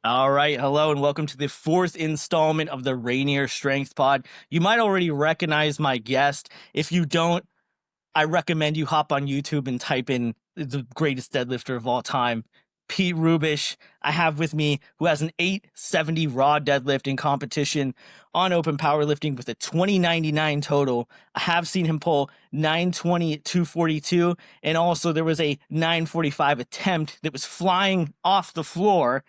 All right, hello and welcome to the fourth installment of the Rainier Strength Pod. You might already recognize my guest. If you don't, I recommend you hop on YouTube and type in the greatest deadlifter of all time, Pete Rubish. I have with me who has an 870 raw deadlift in competition on open powerlifting with a 2099 total. I have seen him pull 920 at 242, and also there was a 945 attempt that was flying off the floor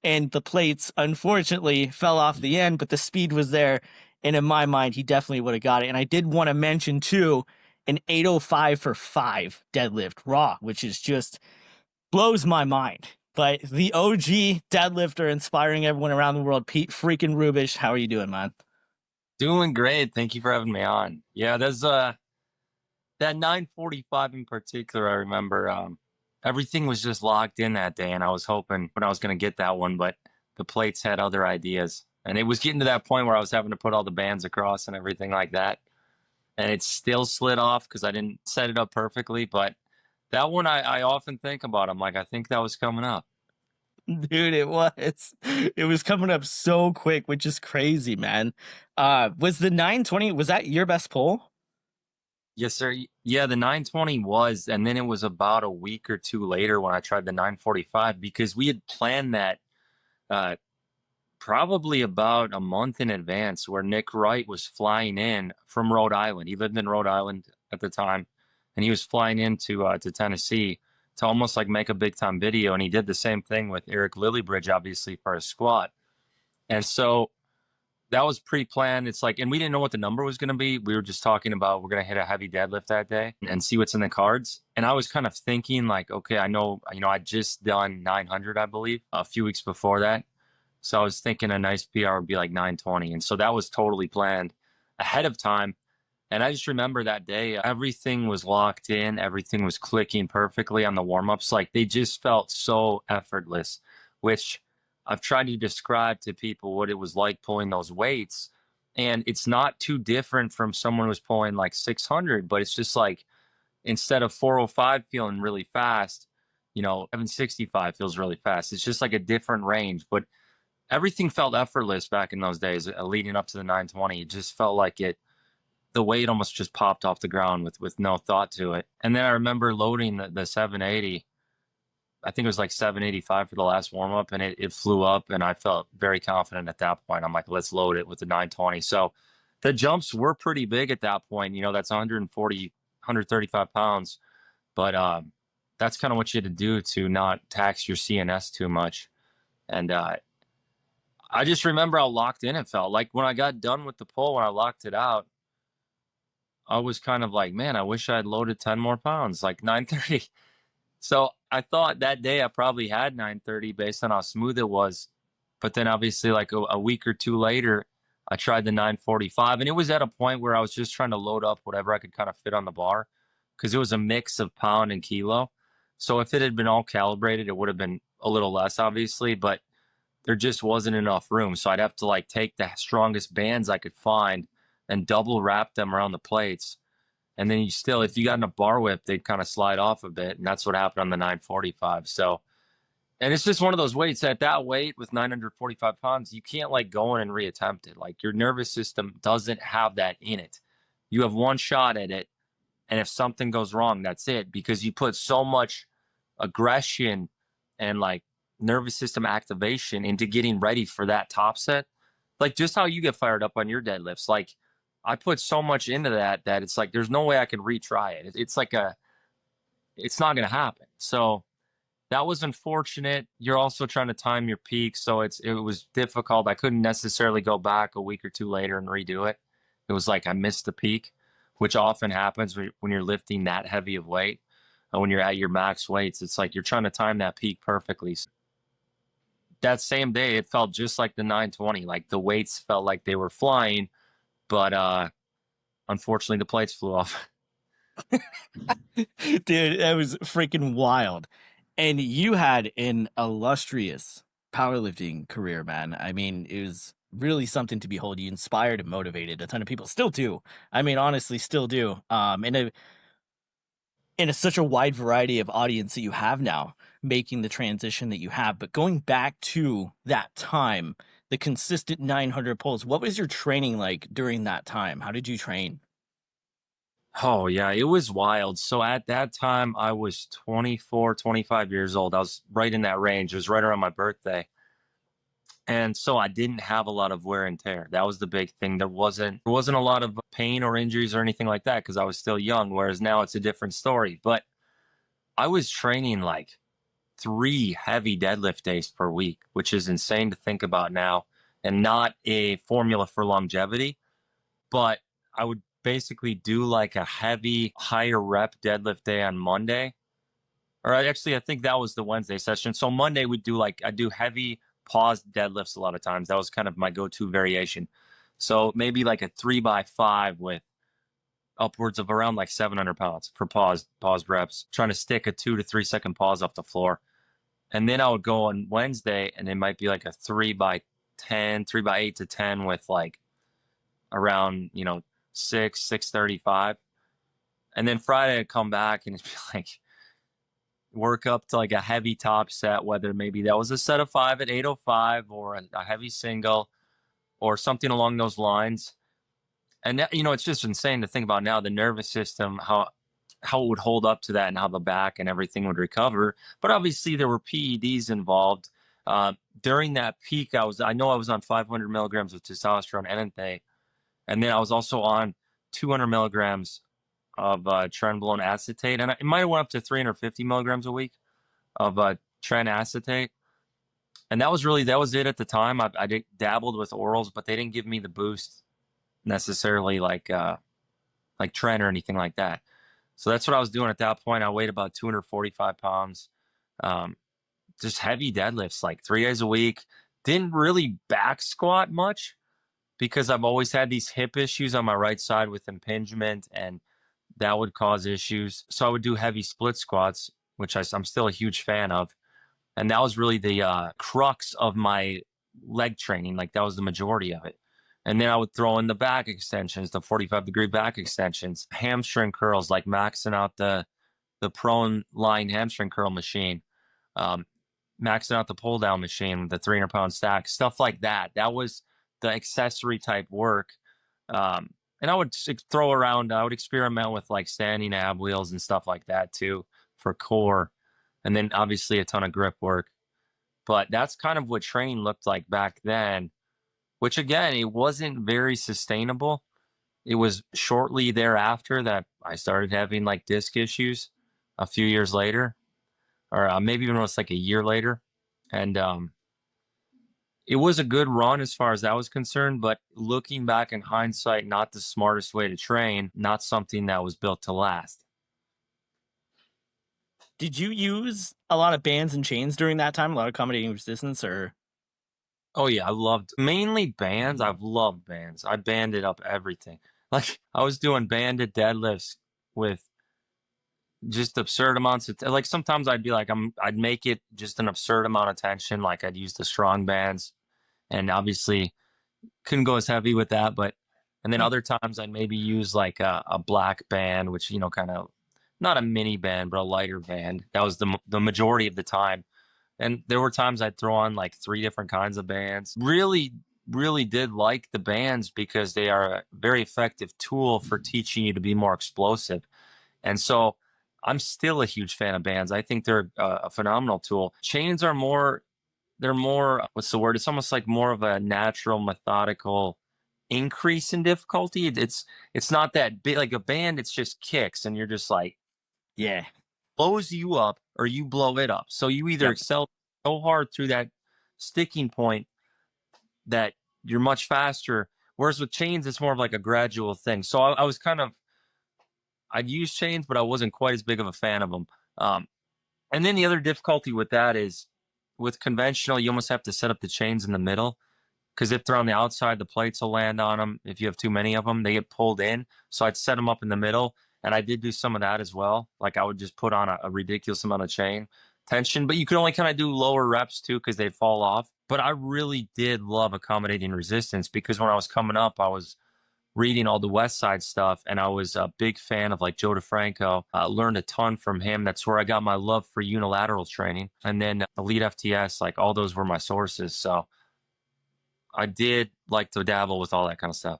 and the plates unfortunately fell off the end, but the speed was there. And in my mind, he definitely would have got it. And I did want to mention too, an 805 for 5 deadlift raw, which is just blows my mind. But the OG deadlifter inspiring everyone around the world, Pete freaking Rubish. How are you doing, man? Doing great. Thank you for having me on. Yeah, there's that 945 in particular, I remember everything was just locked in that day and I was hoping when I was going to get that one, but the plates had other ideas. And it was getting to that point where I was having to put all the bands across and everything like that. And it still slid off because I didn't set it up perfectly, but that one I often think about. I'm like, I think that was coming up. Dude, it was coming up so quick, which is crazy, man. Was the 920, was that your best pull? Yes, sir. Yeah, the 920 was, and then it was about a week or two later when I tried the 945 because we had planned that uh, probably about a month in advance, where Nick Wright was flying in from Rhode Island. He lived in Rhode Island at the time, and he was flying into to Tennessee to almost like make a big time video. And he did the same thing with Eric Lillybridge, obviously for a squat. And so that was pre-planned. It's like, and we didn't know what the number was going to be. We were just talking about we're going to hit a heavy deadlift that day and see what's in the cards. And I was kind of thinking like, okay, I know, I'd just done 900, I believe, a few weeks before that. So I was thinking a nice PR would be like 920. And so that was totally planned ahead of time. And I just remember that day, everything was locked in. Everything was clicking perfectly on the warm-ups. Like they just felt so effortless, which I've tried to describe to people what it was like pulling those weights. And it's not too different from someone who's pulling like 600, but it's just like instead of 405 feeling really fast, 765 feels really fast. It's just like a different range, but everything felt effortless back in those days leading up to the 920. It just felt like the weight almost just popped off the ground with no thought to it. And then I remember loading the 780. I think it was like 785 for the last warm up, and it flew up, and I felt very confident at that point. I'm like, let's load it with the 920. So the jumps were pretty big at that point. That's 140, 135 pounds, but that's kind of what you had to do to not tax your CNS too much. And I just remember how locked in it felt. Like when I got done with the pull, when I locked it out, I was kind of like, man, I wish I had loaded 10 more pounds, like 930. So I thought that day I probably had 930 based on how smooth it was. But then obviously like a week or two later, I tried the 945, and it was at a point where I was just trying to load up whatever I could kind of fit on the bar because it was a mix of pound and kilo. So if it had been all calibrated, it would have been a little less, obviously, but there just wasn't enough room. So I'd have to like take the strongest bands I could find and double wrap them around the plates. And then if you got in a bar whip, they'd kind of slide off a bit. And that's what happened on the 945. So, and it's just one of those weights at that weight with 945 pounds, you can't like go in and reattempt it. Like your nervous system doesn't have that in it. You have one shot at it. And if something goes wrong, that's it, because you put so much aggression and like nervous system activation into getting ready for that top set. Like just how you get fired up on your deadlifts. Like I put so much into that it's like there's no way I can retry it. It's like it's not going to happen. So that was unfortunate. You're also trying to time your peak, so it was difficult. I couldn't necessarily go back a week or two later and redo it. It was like I missed the peak, which often happens when you're lifting that heavy of weight. When you're at your max weights, it's like you're trying to time that peak perfectly. That same day, it felt just like the 920. Like the weights felt like they were flying, but unfortunately, the plates flew off. Dude, that was freaking wild. And you had an illustrious powerlifting career, man. I mean, it was really something to behold. You inspired and motivated a ton of people. Still do. I mean, honestly, still do. And it's such a wide variety of audience that you have now making the transition that you have. But going back to that time, the consistent 900 pulls, what was your training like during that time? How did you train? Oh, yeah, it was wild. So at that time, I was 24, 25 years old. I was right in that range. It was right around my birthday. And so I didn't have a lot of wear and tear. That was the big thing. There wasn't a lot of pain or injuries or anything like that because I was still young, whereas now it's a different story. But I was training like 3 heavy deadlift days per week, which is insane to think about now, and not a formula for longevity. But I would basically do like a heavy, higher rep deadlift day on Monday. Or actually, I think that was the Wednesday session. So Monday I do heavy paused deadlifts a lot of times. That was kind of my go-to variation. So maybe like a 3x5 with upwards of around like 700 pounds for paused reps, trying to stick a 2 to 3 second pause off the floor. And then I would go on Wednesday and it might be like a 3x10, 3x8 to 10 with like around, 635. And then Friday I'd come back and it'd be like work up to like a heavy top set, whether maybe that was a set of 5 at 805 or a heavy single or something along those lines. And that, it's just insane to think about now, the nervous system, how it would hold up to that and how the back and everything would recover. But obviously there were PEDs involved. During that peak, I know I was on 500 milligrams of testosterone and then I was also on 200 milligrams of trenbolone acetate, and it might have went up to 350 milligrams a week of tren acetate. And that was it at the time. I dabbled with orals, but they didn't give me the boost necessarily like tren or anything like that. So that's what I was doing at that point. I weighed about 245 pounds. Just heavy deadlifts, like 3 days a week. Didn't really back squat much because I've always had these hip issues on my right side with impingement, and that would cause issues. So I would do heavy split squats, which I'm still a huge fan of. And that was really the crux of my leg training. Like that was the majority of it. And then I would throw in the back extensions, the 45-degree back extensions, hamstring curls, like maxing out the prone line hamstring curl machine, um, maxing out the pull down machine, the 300-pound stack, stuff like that. That was the accessory type work. And I would I would experiment with like standing ab wheels and stuff like that too for core. And then obviously a ton of grip work. But that's kind of what training looked like back then, which again, it wasn't very sustainable. It was shortly thereafter that I started having like disc issues a few years later, or maybe even almost like a year later. And it was a good run as far as that was concerned, but looking back in hindsight, not the smartest way to train, not something that was built to last. Did you use a lot of bands and chains during that time? A lot of accommodating resistance, or? Oh yeah, I loved mainly bands. I've loved bands. I banded up everything. Like I was doing banded deadlifts with just absurd amounts of like sometimes I'd be like I'd make it just an absurd amount of tension. Like I'd use the strong bands, and obviously couldn't go as heavy with that. But and then other times I'd maybe use like a black band, which kind of not a mini band but a lighter band. That was the majority of the time. And there were times I'd throw on like 3 different kinds of bands. Really, really did like the bands because they are a very effective tool for teaching you to be more explosive. And so I'm still a huge fan of bands. I think they're a phenomenal tool. Chains are they're more, what's the word? It's almost like more of a natural, methodical increase in difficulty. It's not that big like a band, it's just kicks and you're just like, Yeah. blows you up or you blow it up. So you either Yep. excel so hard through that sticking point that you're much faster. Whereas with chains, it's more of like a gradual thing. So I was I'd use chains, but I wasn't quite as big of a fan of them. And then the other difficulty with that is with conventional, you almost have to set up the chains in the middle because if they're on the outside, the plates will land on them. If you have too many of them, they get pulled in. So I'd set them up in the middle. And I did do some of that as well. Like I would just put on a ridiculous amount of chain tension, but you could only kind of do lower reps too because they'd fall off. But I really did love accommodating resistance because when I was coming up, I was reading all the West Side stuff, and I was a big fan of like Joe DeFranco. Learned a ton from him. That's where I got my love for unilateral training. And then Elite FTS, like all those were my sources. So I did like to dabble with all that kind of stuff.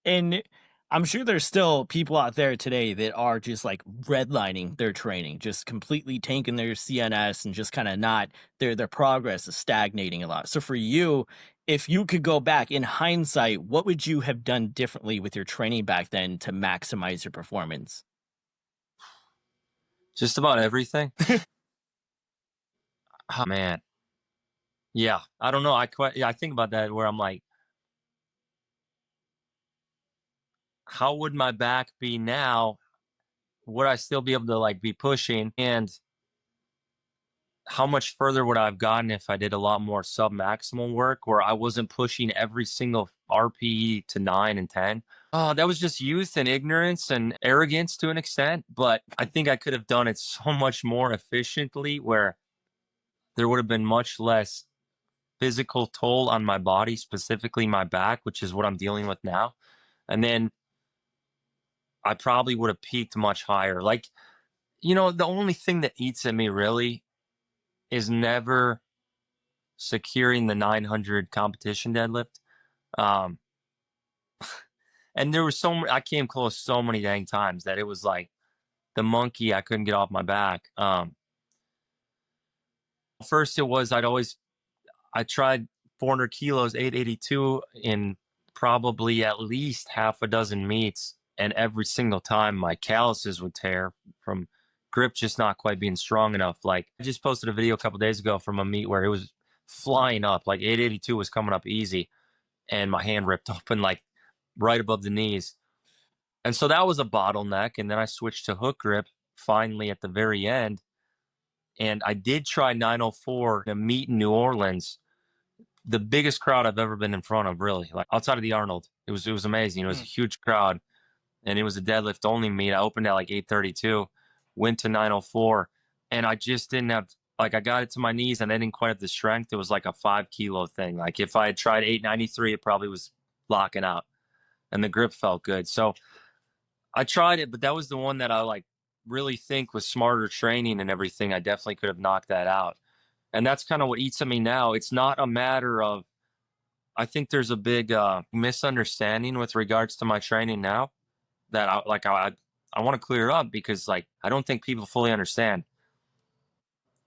And I'm sure there's still people out there today that are just like redlining their training, just completely tanking their CNS and just kind of not their progress is stagnating a lot. So for you, if you could go back in hindsight, what would you have done differently with your training back then to maximize your performance? Just about everything. Oh, man. Yeah. I don't know. I think about that where I'm like, how would my back be now? Would I still be able to like be pushing? And how much further would I have gotten if I did a lot more sub maximal work where I wasn't pushing every single RPE to 9 and 10? Oh, that was just youth and ignorance and arrogance to an extent. But I think I could have done it so much more efficiently where there would have been much less physical toll on my body, specifically my back, which is what I'm dealing with now. And then I probably would have peaked much higher. Like, the only thing that eats at me really is never securing the 900 competition deadlift. Um, and there was I came close so many dang times that it was like the monkey, I couldn't get off my back. First it was, I tried 400 kilos, 882 in probably at least half a dozen meets. And every single time my calluses would tear from grip just not quite being strong enough. Like I just posted a video a couple days ago from a meet where it was flying up, like 882 was coming up easy. And my hand ripped open like right above the knees. And so that was a bottleneck. And then I switched to hook grip finally at the very end. And I did try 904 in a meet in New Orleans, the biggest crowd I've ever been in front of, really, like outside of the Arnold. It was amazing. It was a huge crowd, and it was a deadlift only meet. I opened at like 832, went to 904, and I just didn't have, like, I got it to my knees and I didn't quite have the strength. It was like a 5 kilo thing. Like if I had tried 893, it probably was locking out, and the grip felt good. So I tried it, but that was the one that I like really think with smarter training and everything, I definitely could have knocked that out. And that's kind of what eats at me now. It's not a matter of, I think there's a big misunderstanding with regards to my training now that I want to clear up because like I don't think people fully understand.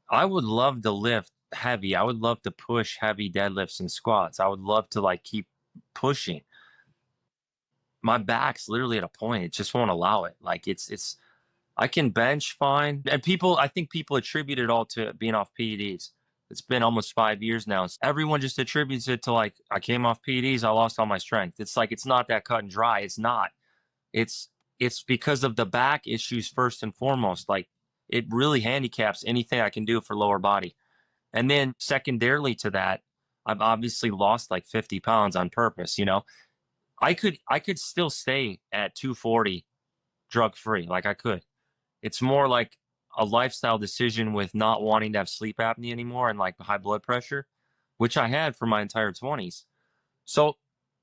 I would love to lift heavy. I would love to push heavy deadlifts and squats. I would love to like keep pushing. My back's literally at a point it just won't allow it. Like it's I can bench fine. And I think people attribute it all to being off PEDs. It's been almost 5 years now. Everyone just attributes it to like, I came off PEDs, I lost all my strength. It's like, it's not that cut and dry. It's not. It's, it's because of the back issues first and foremost. Like it really handicaps anything I can do for lower body. And then secondarily to that, I've obviously lost like 50 pounds on purpose. I could still stay at 240 drug free. Like I could. It's more like a lifestyle decision with not wanting to have sleep apnea anymore and like high blood pressure, which I had for my entire 20s. So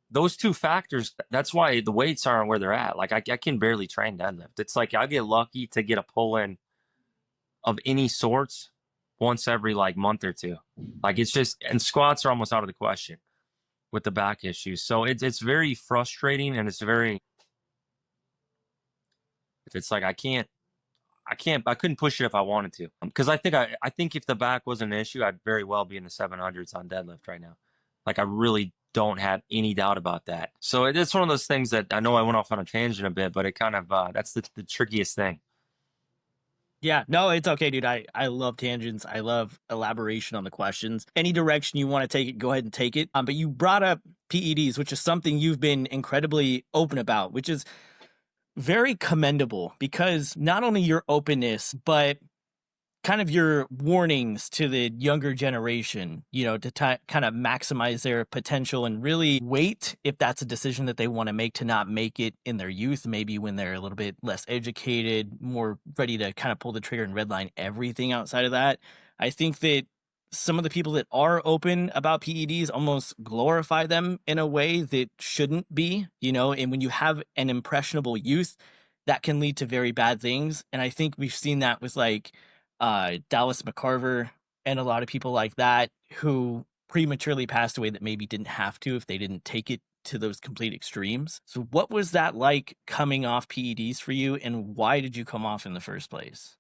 those two factors, that's why the weights aren't where they're at. Like I can barely train deadlift. It's like I get lucky to get a pull in of any sorts once every like month or two. Like it's just, and squats are almost out of the question with the back issues. So it's very frustrating, and it's like I couldn't push it if I wanted to. Because I think if the back was an issue, I'd very well be in the 700s on deadlift right now. Like I really don't have any doubt about that. So it's one of those things that I know I went off on a tangent a bit, but it kind of that's the trickiest thing. Yeah, no, it's okay, dude. I love tangents. I love elaboration on the questions. Any direction you want to take it, go ahead and take it. But you brought up PEDs, which is something you've been incredibly open about, which is very commendable because not only your openness, but kind of your warnings to the younger generation, to kind of maximize their potential and really wait if that's a decision that they want to make to not make it in their youth, maybe when they're a little bit less educated, more ready to kind of pull the trigger and redline everything outside of that. I think that some of the people that are open about PEDs almost glorify them in a way that shouldn't be, you know, and when you have an impressionable youth, that can lead to very bad things. And I think we've seen that with like Dallas McCarver and a lot of people like that who prematurely passed away that maybe didn't have to if they didn't take it to those complete extremes. So what was that like coming off PEDs for you, and why did you come off in the first place?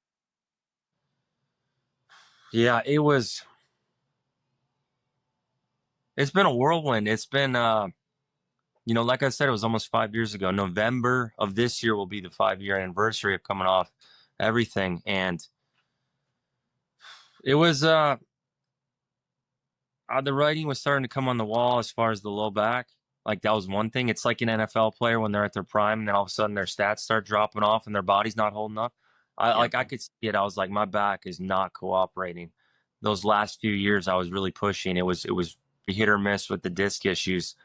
Yeah, it's been a whirlwind. It's been, like I said, it was almost 5 years ago. November of this year will be the 5-year anniversary of coming off everything. And it was, the writing was starting to come on the wall as far as the low back. Like that was one thing. It's like an NFL player when they're at their prime, and then all of a sudden their stats start dropping off and their body's not holding up. Yeah. I could see it. I was like, my back is not cooperating. Those last few years, I was really pushing. It was hit or miss with the disc issues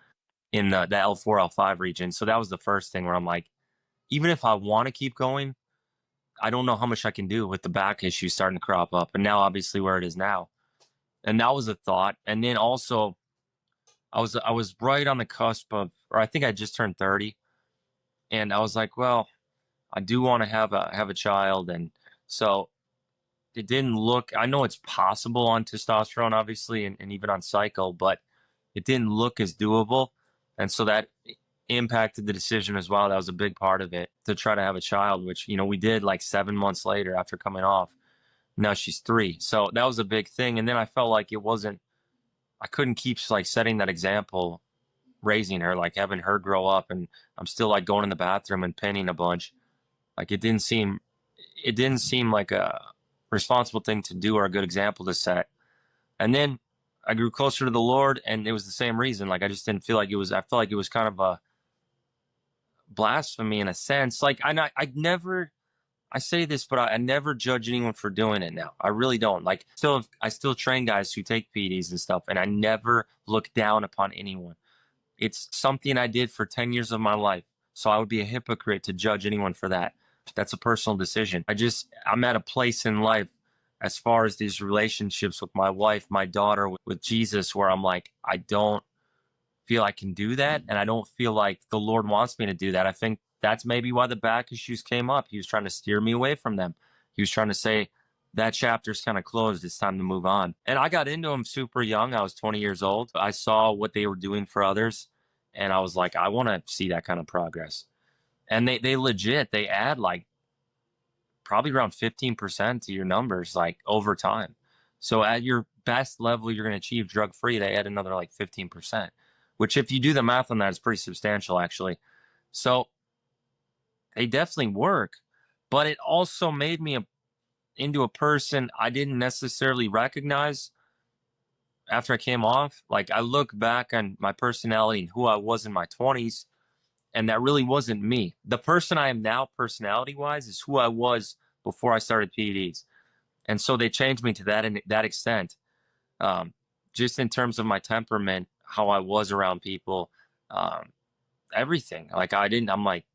in the L4 L5 region. So that was the first thing where I'm like, even if I want to keep going, I don't know how much I can do with the back issues starting to crop up. And now, obviously, where it is now, and that was a thought. And then also, I was right on the cusp of, or I think I just turned 30, and I was like, well, I do want to have a child, and so it didn't look. I know it's possible on testosterone, obviously, and even on cycle, but it didn't look as doable, and so that impacted the decision as well. That was a big part of it, to try to have a child, which we did like 7 months later after coming off. Now she's 3, so that was a big thing. And then I felt like it wasn't. I couldn't keep like setting that example, raising her, like having her grow up, and I'm still like going in the bathroom and pinning a bunch. Like it didn't seem like a responsible thing to do or a good example to set. And then I grew closer to the Lord, and it was the same reason. Like I just didn't feel like it was. I felt like it was kind of a blasphemy in a sense. Like I never. I say this, but I never judge anyone for doing it now. I really don't. Like, I still train guys who take PEDs and stuff, and I never look down upon anyone. It's something I did for 10 years of my life. So I would be a hypocrite to judge anyone for that. That's a personal decision. I'm at a place in life as far as these relationships with my wife, my daughter, with Jesus, where I'm like, I don't feel I can do that. And I don't feel like the Lord wants me to do that. I think that's maybe why the back issues came up. He was trying to steer me away from them. He was trying to say, that chapter's kind of closed. It's time to move on. And I got into them super young. I was 20 years old. I saw what they were doing for others. And I was like, I want to see that kind of progress. And they legit, they add like probably around 15% to your numbers, like over time. So at your best level, you're going to achieve drug free. They add another like 15%, which if you do the math on that, is pretty substantial actually. So they definitely work, but it also made me into a person I didn't necessarily recognize after I came off. Like I look back on my personality and who I was in my 20s, and that really wasn't me. The person I am now, personality wise, is who I was before I started PEDs. And so they changed me to that extent. Just in terms of my temperament, how I was around people, um, everything. Like I'm like,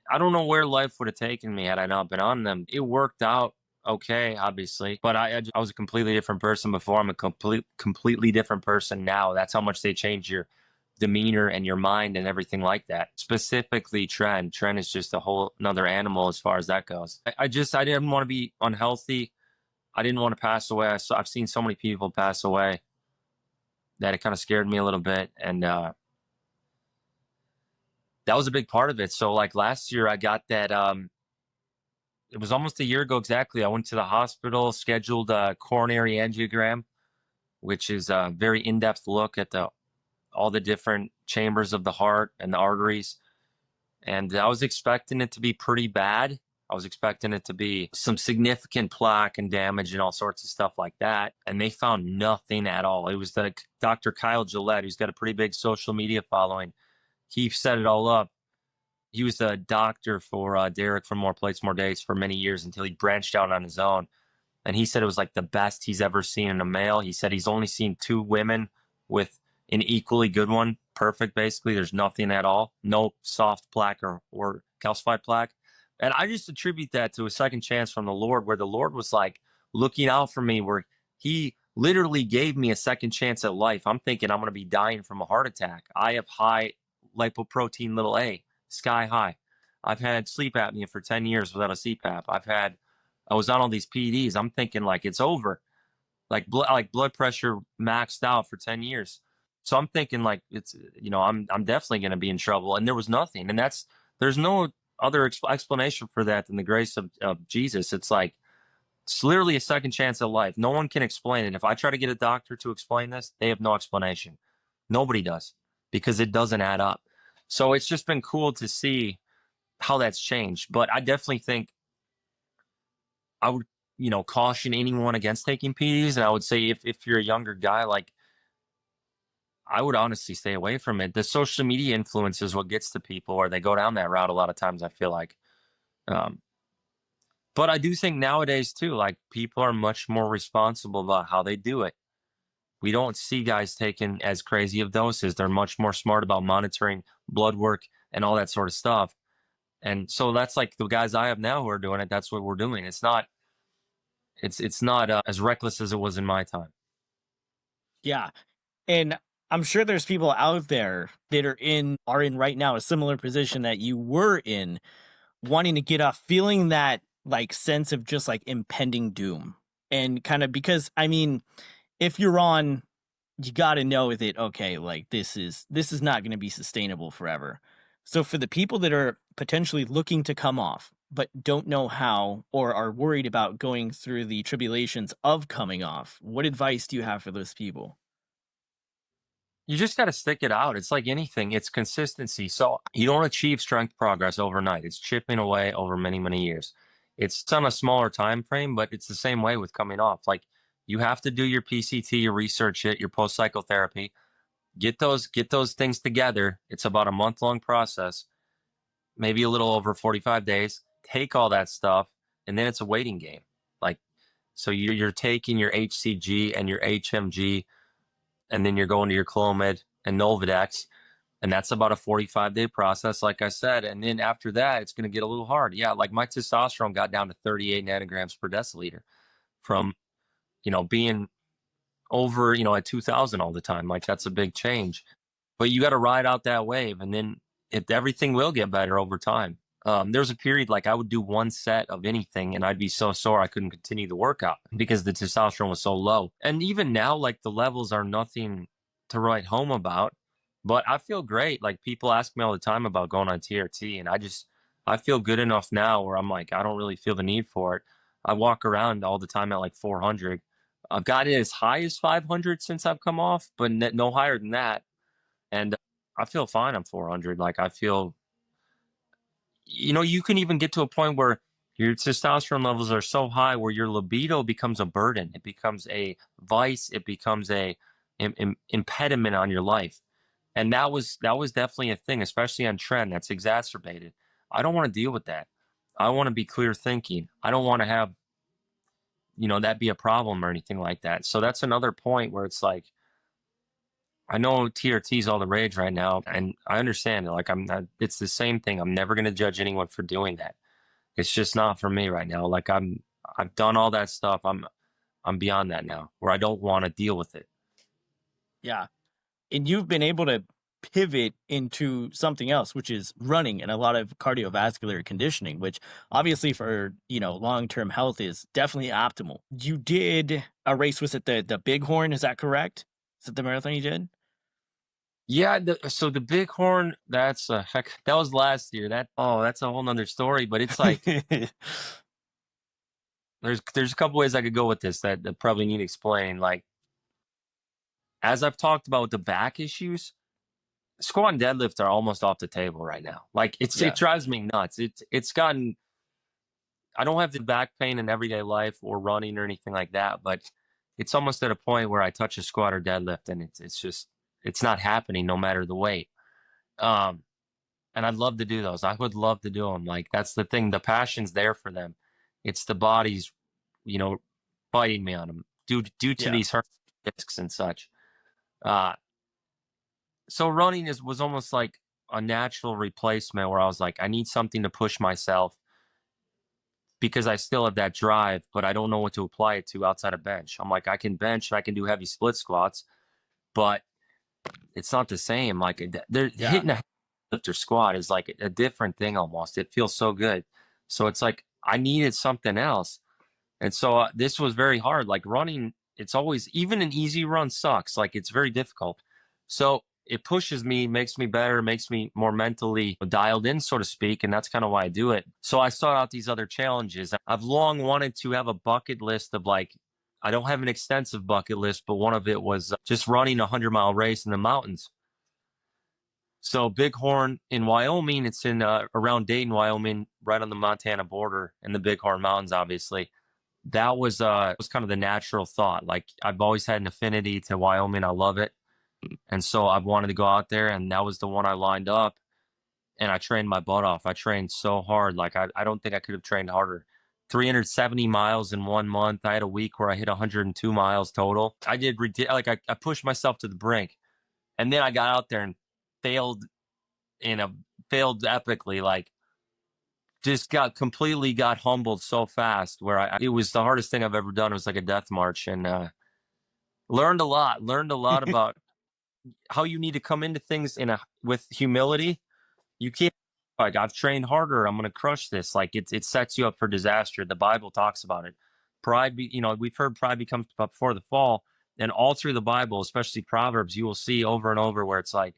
I don't know where life would have taken me had I not been on them. It worked out okay, obviously, but I was a completely different person before. I'm a completely different person now. That's how much they change your demeanor and your mind and everything like that. Specifically, Trent. Trent is just a whole another animal as far as that goes. I didn't want to be unhealthy. I didn't want to pass away. I've seen so many people pass away that it kind of scared me a little bit, and that was a big part of it. So like last year, I got that. It was almost a year ago exactly. I went to the hospital, scheduled a coronary angiogram, which is a very in-depth look at all the different chambers of the heart and the arteries. And I was expecting it to be pretty bad. I was expecting it to be some significant plaque and damage and all sorts of stuff like that. And they found nothing at all. It was the Dr. Kyle Gillette, who's got a pretty big social media following. He set it all up. He was a doctor for Derek from More Plates, More Days for many years until he branched out on his own. And he said it was like the best he's ever seen in a male. He said he's only seen 2 women with an equally good one. Perfect, basically. There's nothing at all. No soft plaque or calcified plaque. And I just attribute that to a second chance from the Lord, where the Lord was like, looking out for me, where he literally gave me a second chance at life. I'm thinking I'm going to be dying from a heart attack. I have high lipoprotein little a, sky high. I've had sleep apnea for 10 years without a CPAP. I was on all these PEDs. I'm thinking like it's over, like blood pressure maxed out for 10 years. So I'm thinking like I'm definitely going to be in trouble. And there was nothing. And there's no other explanation for that than the grace of Jesus. It's literally a second chance at life. No one can explain it. If I try to get a doctor to explain this, they have no explanation. Nobody does, because it doesn't add up. So it's just been cool to see how that's changed. But I definitely think I would, caution anyone against taking PEDs. And I would say if you're a younger guy, like, I would honestly stay away from it. The social media influence is what gets to people, or they go down that route a lot of times, I feel like. Um, but I do think nowadays too, like, people are much more responsible about how they do it. We don't see guys taking as crazy of doses. They're much more smart about monitoring blood work and all that sort of stuff. And so that's like the guys I have now who are doing it. That's what we're doing. It's not as reckless as it was in my time. Yeah. And I'm sure there's people out there that are in right now a similar position that you were in, wanting to get off, feeling that like sense of just like impending doom. And kind of, because I mean, if you're on, you got to know that, okay, like this is not going to be sustainable forever. So for the people that are potentially looking to come off but don't know how, or are worried about going through the tribulations of coming off, what advice do you have for those people? You just got to stick it out. It's like anything, it's consistency. So you don't achieve strength progress overnight. It's chipping away over many, many years. It's on a smaller time frame, but it's the same way with coming off. Like, you have to do your PCT, your research it, your post cycle therapy. Get those things together. It's about a month-long process, maybe a little over 45 days. Take all that stuff, and then it's a waiting game. Like, so you're taking your HCG and your HMG, and then you're going to your Clomid and Nolvadex, and that's about a 45-day process, like I said. And then after that, it's going to get a little hard. Yeah, like my testosterone got down to 38 nanograms per deciliter from, being over, at 2000 all the time. Like, that's a big change. But you got to ride out that wave, and then everything will get better over time. There was a period like I would do one set of anything and I'd be so sore I couldn't continue the workout because the testosterone was so low. And even now, like, the levels are nothing to write home about, but I feel great. Like, people ask me all the time about going on TRT, and I feel good enough now where I'm like, I don't really feel the need for it. I walk around all the time at like 400. I've got it as high as 500 since I've come off, but no higher than that. And I feel fine on 400. Like, I feel, you can even get to a point where your testosterone levels are so high where your libido becomes a burden. It becomes a vice. It becomes a impediment on your life. And that was definitely a thing, especially on trend. That's exacerbated. I don't want to deal with that. I want to be clear thinking. I don't want to have, that be a problem or anything like that. So that's another point where it's like, I know TRT is all the rage right now, and I understand it. Like, I'm not, it's the same thing. I'm never going to judge anyone for doing that. It's just not for me right now. Like, I've done all that stuff. I'm beyond that now, where I don't want to deal with it. Yeah. And you've been able to pivot into something else, which is running and a lot of cardiovascular conditioning, which obviously for, long-term health is definitely optimal. You did a race, was it the Bighorn? Is that correct? Is it the marathon you did? Yeah. So the Bighorn, that's heck, that was last year. That's a whole nother story. But it's like, there's a couple ways I could go with this that probably need explaining. Like, as I've talked about with the back issues, squat and deadlift are almost off the table right now. Like, it Yeah. drives me nuts. It's gotten, I don't have the back pain in everyday life or running or anything like that, but it's almost at a point where I touch a squat or deadlift and it's just, it's not happening no matter the weight. Um, and I'd love to do those. I would love to do them. Like, that's the thing. The passion's there for them. It's the body's, you know, fighting me on them due to Yeah. these hernia discs and such. Uh, so running was almost like a natural replacement where I was like, I need something to push myself because I still have that drive, but I don't know what to apply it to outside of bench. I'm like, I can bench, I can do heavy split squats, but it's not the same. Like they're Yeah. hitting a lifter squat is like a different thing almost. It feels so good. So it's like I needed something else. And so this was very hard. Like running, it's always, even an easy run sucks. Like it's very difficult. So it pushes me, makes me better, makes me more mentally dialed in, so to speak. And that's kind of why I do it. So I sought out these other challenges. I've long wanted to have a bucket list of like, I don't have an extensive bucket list, but one of it was just running a 100-mile race in the mountains. So Bighorn in Wyoming, it's in around Dayton, Wyoming, right on the Montana border in the Bighorn Mountains, obviously. That was kind of the natural thought. Like I've always had an affinity to Wyoming. I love it. And so I wanted to go out there, and that was the one I lined up, and I trained my butt off. I trained so hard. Like I don't think I could have trained harder. 370 miles in 1 month. I had a week where I hit 102 miles total. I did like I pushed myself to the brink, and then I got out there and failed in a failed epically. Like just got humbled so fast where it was the hardest thing I've ever done. It was like a death march, and learned a lot about how you need to come into things with humility. You can't like I've trained harder. I'm going to crush this. Like it sets you up for disaster. The Bible talks about it. We've heard pride becomes before the fall, and all through the Bible, especially Proverbs, you will see over and over where it's like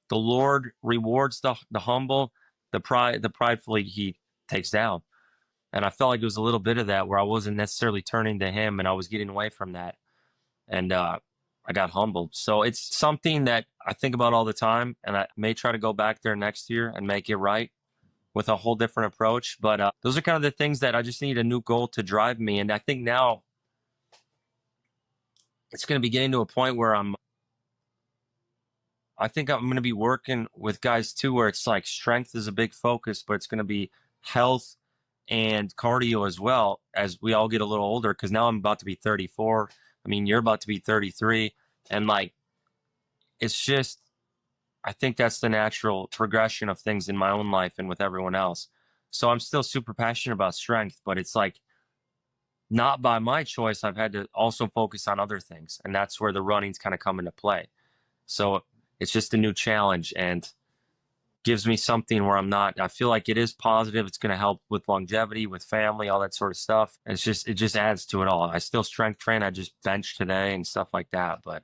the Lord rewards the humble, the pridefully he takes down. And I felt like it was a little bit of that where I wasn't necessarily turning to him, and I was getting away from that. And I got humbled. So it's something that I think about all the time, and I may try to go back there next year and make it right with a whole different approach. But those are kind of the things that I just need a new goal to drive me. And I think now it's going to be getting to a point where I think I'm going to be working with guys too, where it's like strength is a big focus, but it's going to be health and cardio as well as we all get a little older. Cause now I'm about to be 34. I mean, you're about to be 33. And like, it's just, I think that's the natural progression of things in my own life and with everyone else. So I'm still super passionate about strength, but it's like not by my choice. I've had to also focus on other things. And that's where the running's kind of come into play. So it's just a new challenge and gives me something where I feel like it is positive. It's going to help with longevity, with family, all that sort of stuff. It just adds to it all. I still strength train. I just bench today and stuff like that. But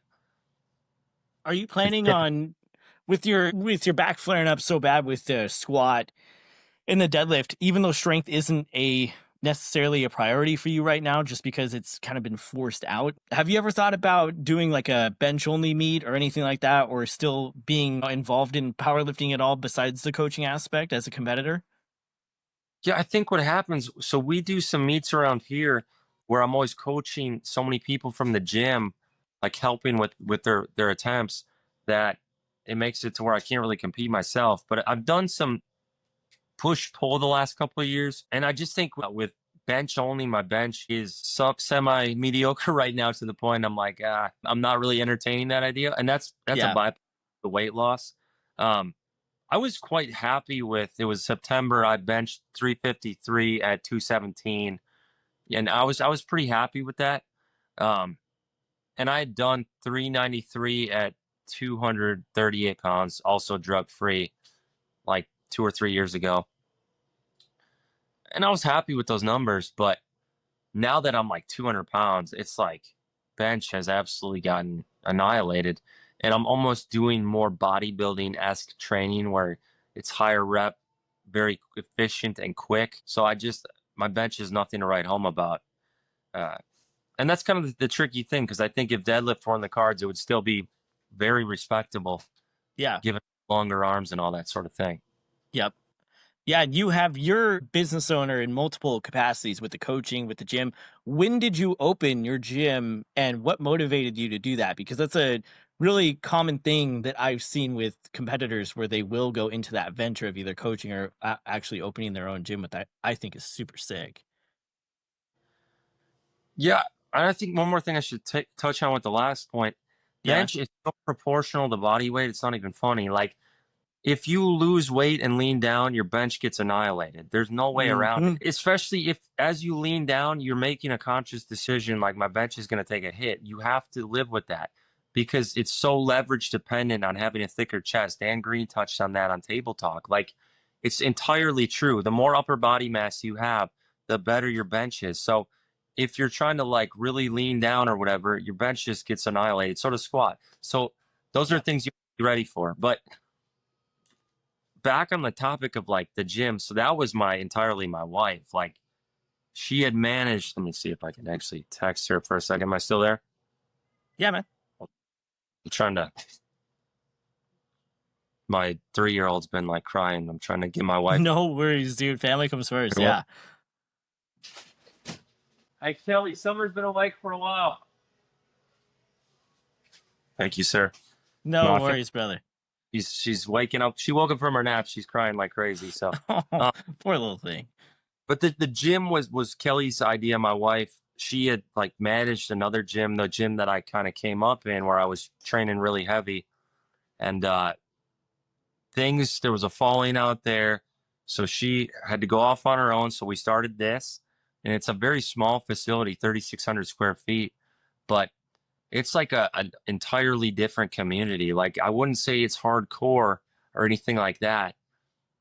Are you planning on with your back flaring up so bad with the squat and the deadlift, even though strength isn't necessarily a priority for you right now, just because it's kind of been forced out? Have you ever thought about doing like a bench only meet or anything like that, or still being involved in powerlifting at all besides the coaching aspect as a competitor? yeah, I think what happens, so we do some meets around here where I'm always coaching so many people from the gym, like helping with their attempts, that it makes it to where I can't really compete myself. But I've done some push pull the last couple of years, and I just think with bench only, my bench is semi mediocre right now to the point I'm like, I'm not really entertaining that idea, and that's a Yeah. byproduct of the weight loss. Um, I was quite happy with it. Was September. I benched 353 at 217, and I was pretty happy with that. Um, and I had done 393 at 238 pounds, also drug free, like 2 or 3 years ago, and I was happy with those numbers. But now that I'm like 200 pounds, it's like bench has absolutely gotten annihilated. And I'm almost doing more bodybuilding esque training where it's higher rep, very efficient and quick. So my bench is nothing to write home about. Uh, and that's kind of the tricky thing because I think if deadlift were on the cards, it would still be very respectable Yeah. given longer arms and all that sort of thing. Yep. Yeah, you have your business owner in multiple capacities with the coaching, with the gym. When did you open your gym and what motivated you to do that? Because that's a really common thing that I've seen with competitors where they will go into that venture of either coaching or actually opening their own gym with that. I think is super sick. Yeah. And I think one more thing I should touch on with the last point. Yeah. Bench is so proportional to body weight. It's not even funny. Like if you lose weight and lean down, your bench gets annihilated. There's no way around Hmm. it. Especially if, as you lean down, you're making a conscious decision like my bench is going to take a hit. You have to live with that because it's so leverage dependent on having a thicker chest. Dan Green touched on that on Table Talk. Like, it's entirely true. The more upper body mass you have, the better your bench is. So if you're trying to like really lean down or whatever, your bench just gets annihilated. So does squat. So those are Yeah. things you have to be ready for. But back on the topic of like the gym, so that was entirely my wife. Like, she had managed, let me see if I can actually text her for a second. Am I still there? Yeah, man. I'm trying to, my 3-year-old's been like crying. I'm trying to get my wife. No worries, dude. Family comes first. Yeah. Hey, Kelly, Summer's been awake for a while. Thank you, sir. No No, worries, brother. she's waking up. She woke up from her nap. She's crying like crazy. So, uh, Poor little thing. but the gym was Kelly's idea. My wife, she had like managed another gym, the gym that I kind of came up in where I was training really heavy. And there was a falling out there. So she had to go off on her own. So we started this. And it's a very small facility, 3,600 square feet. But it's like an entirely different community. Like, I wouldn't say it's hardcore or anything like that,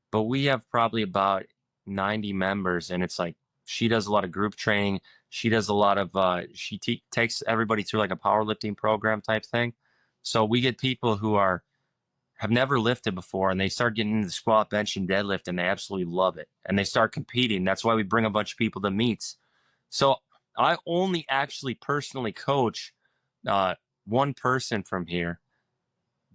but we have probably about 90 members, and it's like she does a lot of group training. She does a lot of takes everybody through like a powerlifting program type thing. So we get people who have never lifted before, and they start getting into the squat, bench, and deadlift, and they absolutely love it, and they start competing. That's why we bring a bunch of people to meets. So I only actually personally coach uh, one person from here,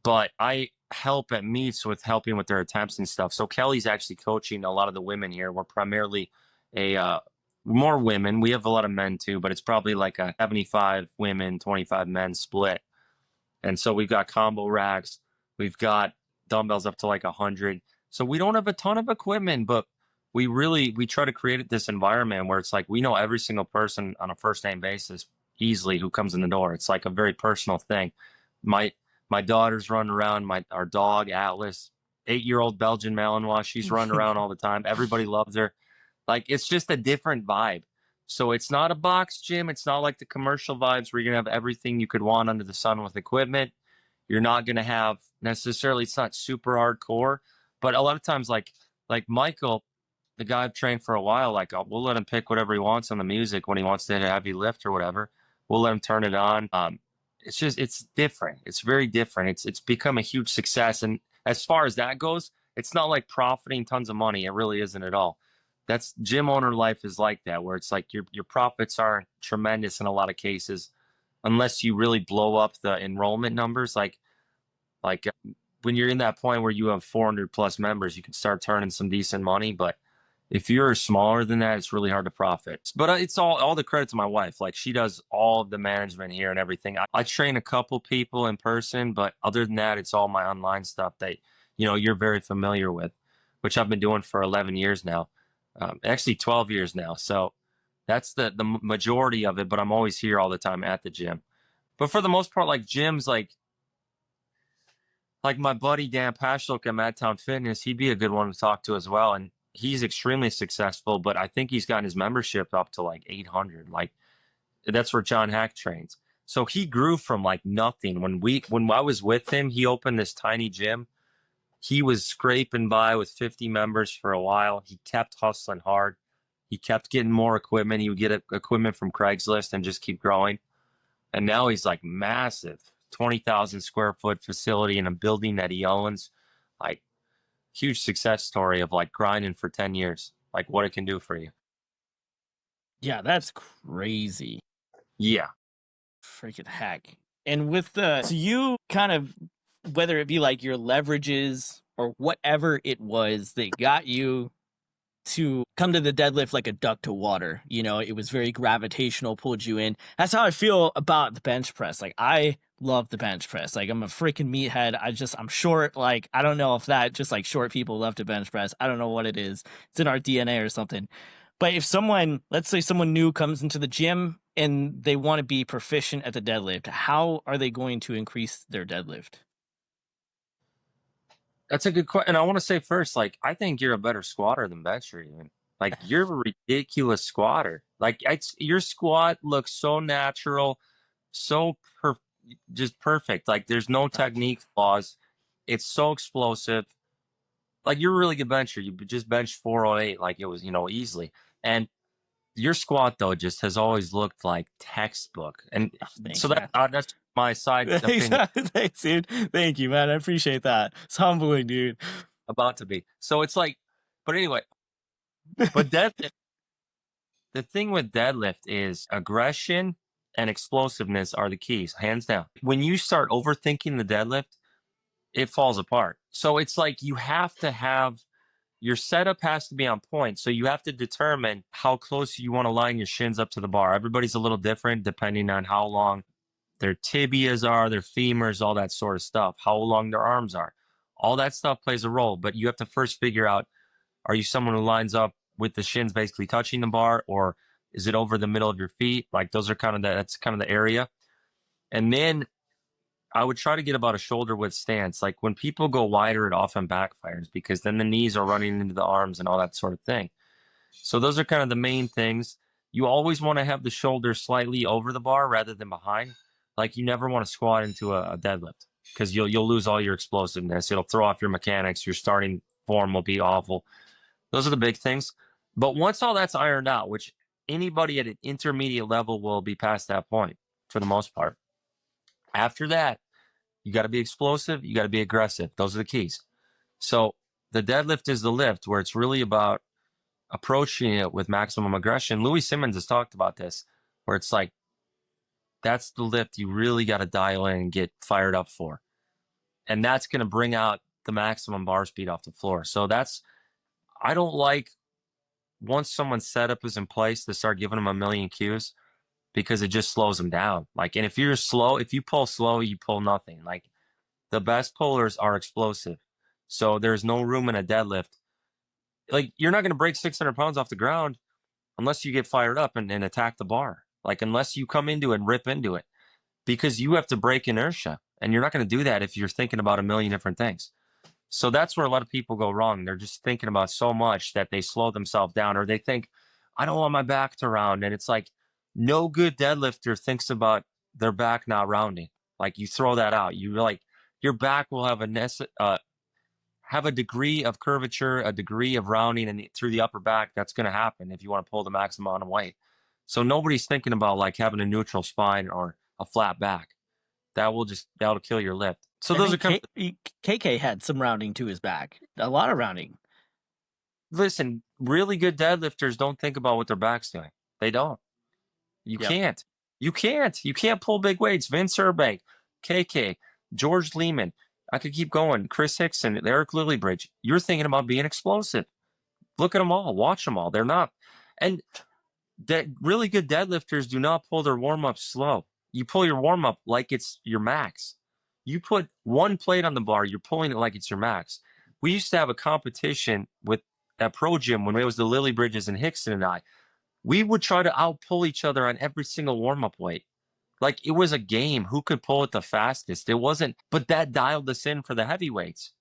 but I help at meets with helping with their attempts and stuff. So Kelly's actually coaching a lot of the women here. We're primarily a more women. We have a lot of men too, but it's probably like a 75 women, 25 men split. And so we've got combo racks, we've got dumbbells up to like 100. So we don't have a ton of equipment, but we try to create this environment where it's like we know every single person on a first name basis easily who comes in the door. It's like a very personal thing. My my daughter's running around, our dog Atlas, 8-year-old Belgian Malinois, she's running around all the time. Everybody loves her. Like, it's just a different vibe. So it's not a box gym. It's not like the commercial vibes where you're gonna have everything you could want under the sun with equipment. You're not gonna have necessarily. It's not super hardcore, but a lot of times, like Michael, the guy I've trained for a while, like we'll let him pick whatever he wants on the music when he wants to hit a heavy lift or whatever. We'll let him turn it on. It's different. It's very different. It's become a huge success, and as far as that goes, it's not like profiting tons of money. It really isn't at all. That's gym owner life is like that, where it's like your profits aren't tremendous in a lot of cases, unless you really blow up the enrollment numbers. Like when you're in that point where you have 400 plus members, you can start turning some decent money. But if you're smaller than that, it's really hard to profit. But it's all the credit to my wife. Like, she does all of the management here and everything. I train a couple people in person, but other than that, it's all my online stuff that you're very familiar with, which I've been doing for 11 years now. Actually 12 years now. So that's the majority of it, but I'm always here all the time at the gym. But for the most part, like gyms, like my buddy Dan Pashlook at Madtown Fitness, he'd be a good one to talk to as well. And he's extremely successful, but I think he's gotten his membership up to like 800. Like, that's where John Hack trains. So he grew from like nothing. When I was with him, he opened this tiny gym. He was scraping by with 50 members for a while. He kept hustling hard. He kept getting more equipment. He would get equipment from Craigslist and just keep growing. And now he's like massive, 20,000 square foot facility in a building that he owns. Like, huge success story of like grinding for 10 years, like what it can do for you. Yeah, that's crazy. Yeah. Freaking heck. And with so you kind of, whether it be like your leverages or whatever it was that got you to come to the deadlift like a duck to water, it was very gravitational, pulled you in. That's how I feel about the bench press. Like, I love the bench press. Like, I'm a freaking meathead. I'm short. Like, I don't know if that just like short people love to bench press. I don't know what it is. It's in our DNA or something. But if let's say someone new comes into the gym and they want to be proficient at the deadlift, how are they going to increase their deadlift? That's a good question. And I want to say first, like, I think you're a better squatter than bencher, even. Like, you're a ridiculous squatter. Like, your squat looks so natural, so just perfect. Like, there's no technique flaws. It's so explosive. Like, you're a really good bencher. You just benched 408 like it was, easily. And your squat though just has always looked like textbook. And so Thanks, man. that's my side Thanks, opinion. thanks, dude. Thank you, man. I appreciate that. It's humbling, dude. About to be. So it's like, but anyway, but the thing with deadlift is aggression and explosiveness are the keys, hands down. When you start overthinking the deadlift, it falls apart. So it's like you have to have your setup has to be on point. So you have to determine how close you want to line your shins up to the bar. Everybody's a little different depending on how long their tibias are, their femurs, all that sort of stuff, how long their arms are. All that stuff plays a role, but you have to first figure out, are you someone who lines up with the shins basically touching the bar, or is it over the middle of your feet? Like those are that's kind of the area. And then I would try to get about a shoulder width stance. Like when people go wider, it often backfires because then the knees are running into the arms and all that sort of thing. So those are kind of the main things. You always want to have the shoulder slightly over the bar rather than behind. Like you never want to squat into a deadlift because you'll lose all your explosiveness. It'll throw off your mechanics. Your starting form will be awful. Those are the big things. But once all that's ironed out, which anybody at an intermediate level will be past that point for the most part. After that, you got to be explosive. You got to be aggressive. Those are the keys. So the deadlift is the lift where it's really about approaching it with maximum aggression. Louis Simmons has talked about this, where it's like that's the lift you really got to dial in and get fired up for. And that's going to bring out the maximum bar speed off the floor. So I don't like once someone's setup is in place to start giving them a million cues because it just slows them down. Like, and if you're slow, if you pull slow, you pull nothing. Like the best pullers are explosive. So there's no room in a deadlift. Like you're not going to break 600 pounds off the ground unless you get fired up and attack the bar. Like unless you come into it and rip into it, because you have to break inertia, and you're not going to do that if you're thinking about a million different things. So that's where a lot of people go wrong. They're just thinking about so much that they slow themselves down, or they think, I don't want my back to round. And it's like, no good deadlifter thinks about their back not rounding. Like you throw that out. You like your back will have a degree of curvature, a degree of rounding, and through the upper back, that's going to happen if you want to pull the maximum amount of weight. So nobody's thinking about like having a neutral spine or a flat back. That'll kill your lift. So I those are think kind of KK had some rounding to his back. A lot of rounding. listen. Really good deadlifters don't think about what their back's doing. They don't. You Yep. can't. You can't. You can't pull big weights. Vince Urbank, KK, George Lehman. I could keep going. Chris Hickson, Eric Lillybridge. You're thinking about being explosive. Look at them all. Watch them all. They're not. And that really good deadlifters do not pull their warm up slow. You pull your warm up like it's your max. You put one plate on the bar, you're pulling it like it's your max. We used to have a competition with at Pro Gym when it was the Lily Bridges and Hickson and I. We would try to outpull each other on every single warm up weight. Like it was a game. Who could pull it the fastest? It wasn't, but that dialed us in for the heavyweights.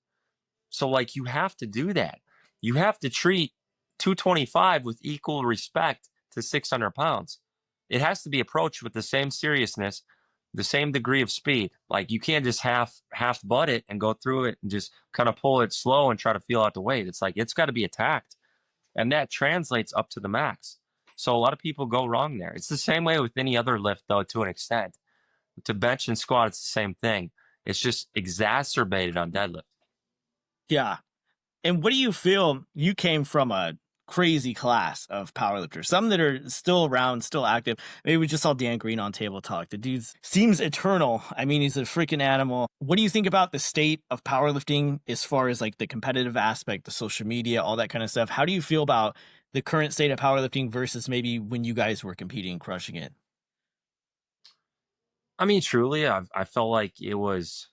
So like you have to do that. You have to treat 225 with equal respect to 600 pounds. It has to be approached with the same seriousness, the same degree of speed. Like you can't just half butt it and go through it and just kind of pull it slow and try to feel out the weight. It's like it's got to be attacked. And that translates up to the max. So a lot of people go wrong there. It's the same way with any other lift though, to an extent. To bench and squat, it's the same thing. It's just exacerbated on deadlift. Yeah. And what do you feel? You came from a crazy class of powerlifters, some that are still around, still active. Maybe we just saw Dan Green on Table Talk. The dude seems eternal. I mean, he's a freaking animal. What do you think about the state of powerlifting as far as like the competitive aspect, the social media, all that kind of stuff? How do you feel about the current state of powerlifting versus maybe when you guys were competing and crushing it? I mean, truly, I felt like it was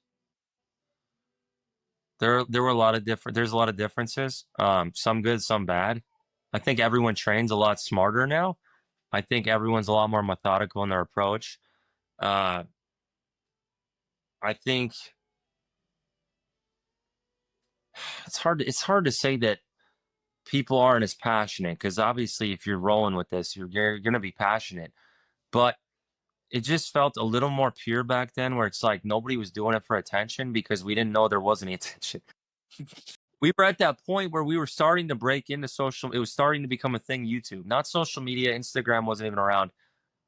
there were a lot of different there's a lot of differences. Some good, some bad. I think everyone trains a lot smarter now. I think everyone's a lot more methodical in their approach. Uh, I think it's hard to say that people aren't as passionate, because obviously if you're rolling with this, you're going to be passionate. But it just felt a little more pure back then, where it's like nobody was doing it for attention because we didn't know there was any attention. We were at that point where we were starting to break into social. It was starting to become a thing. YouTube, not social media. Instagram wasn't even around,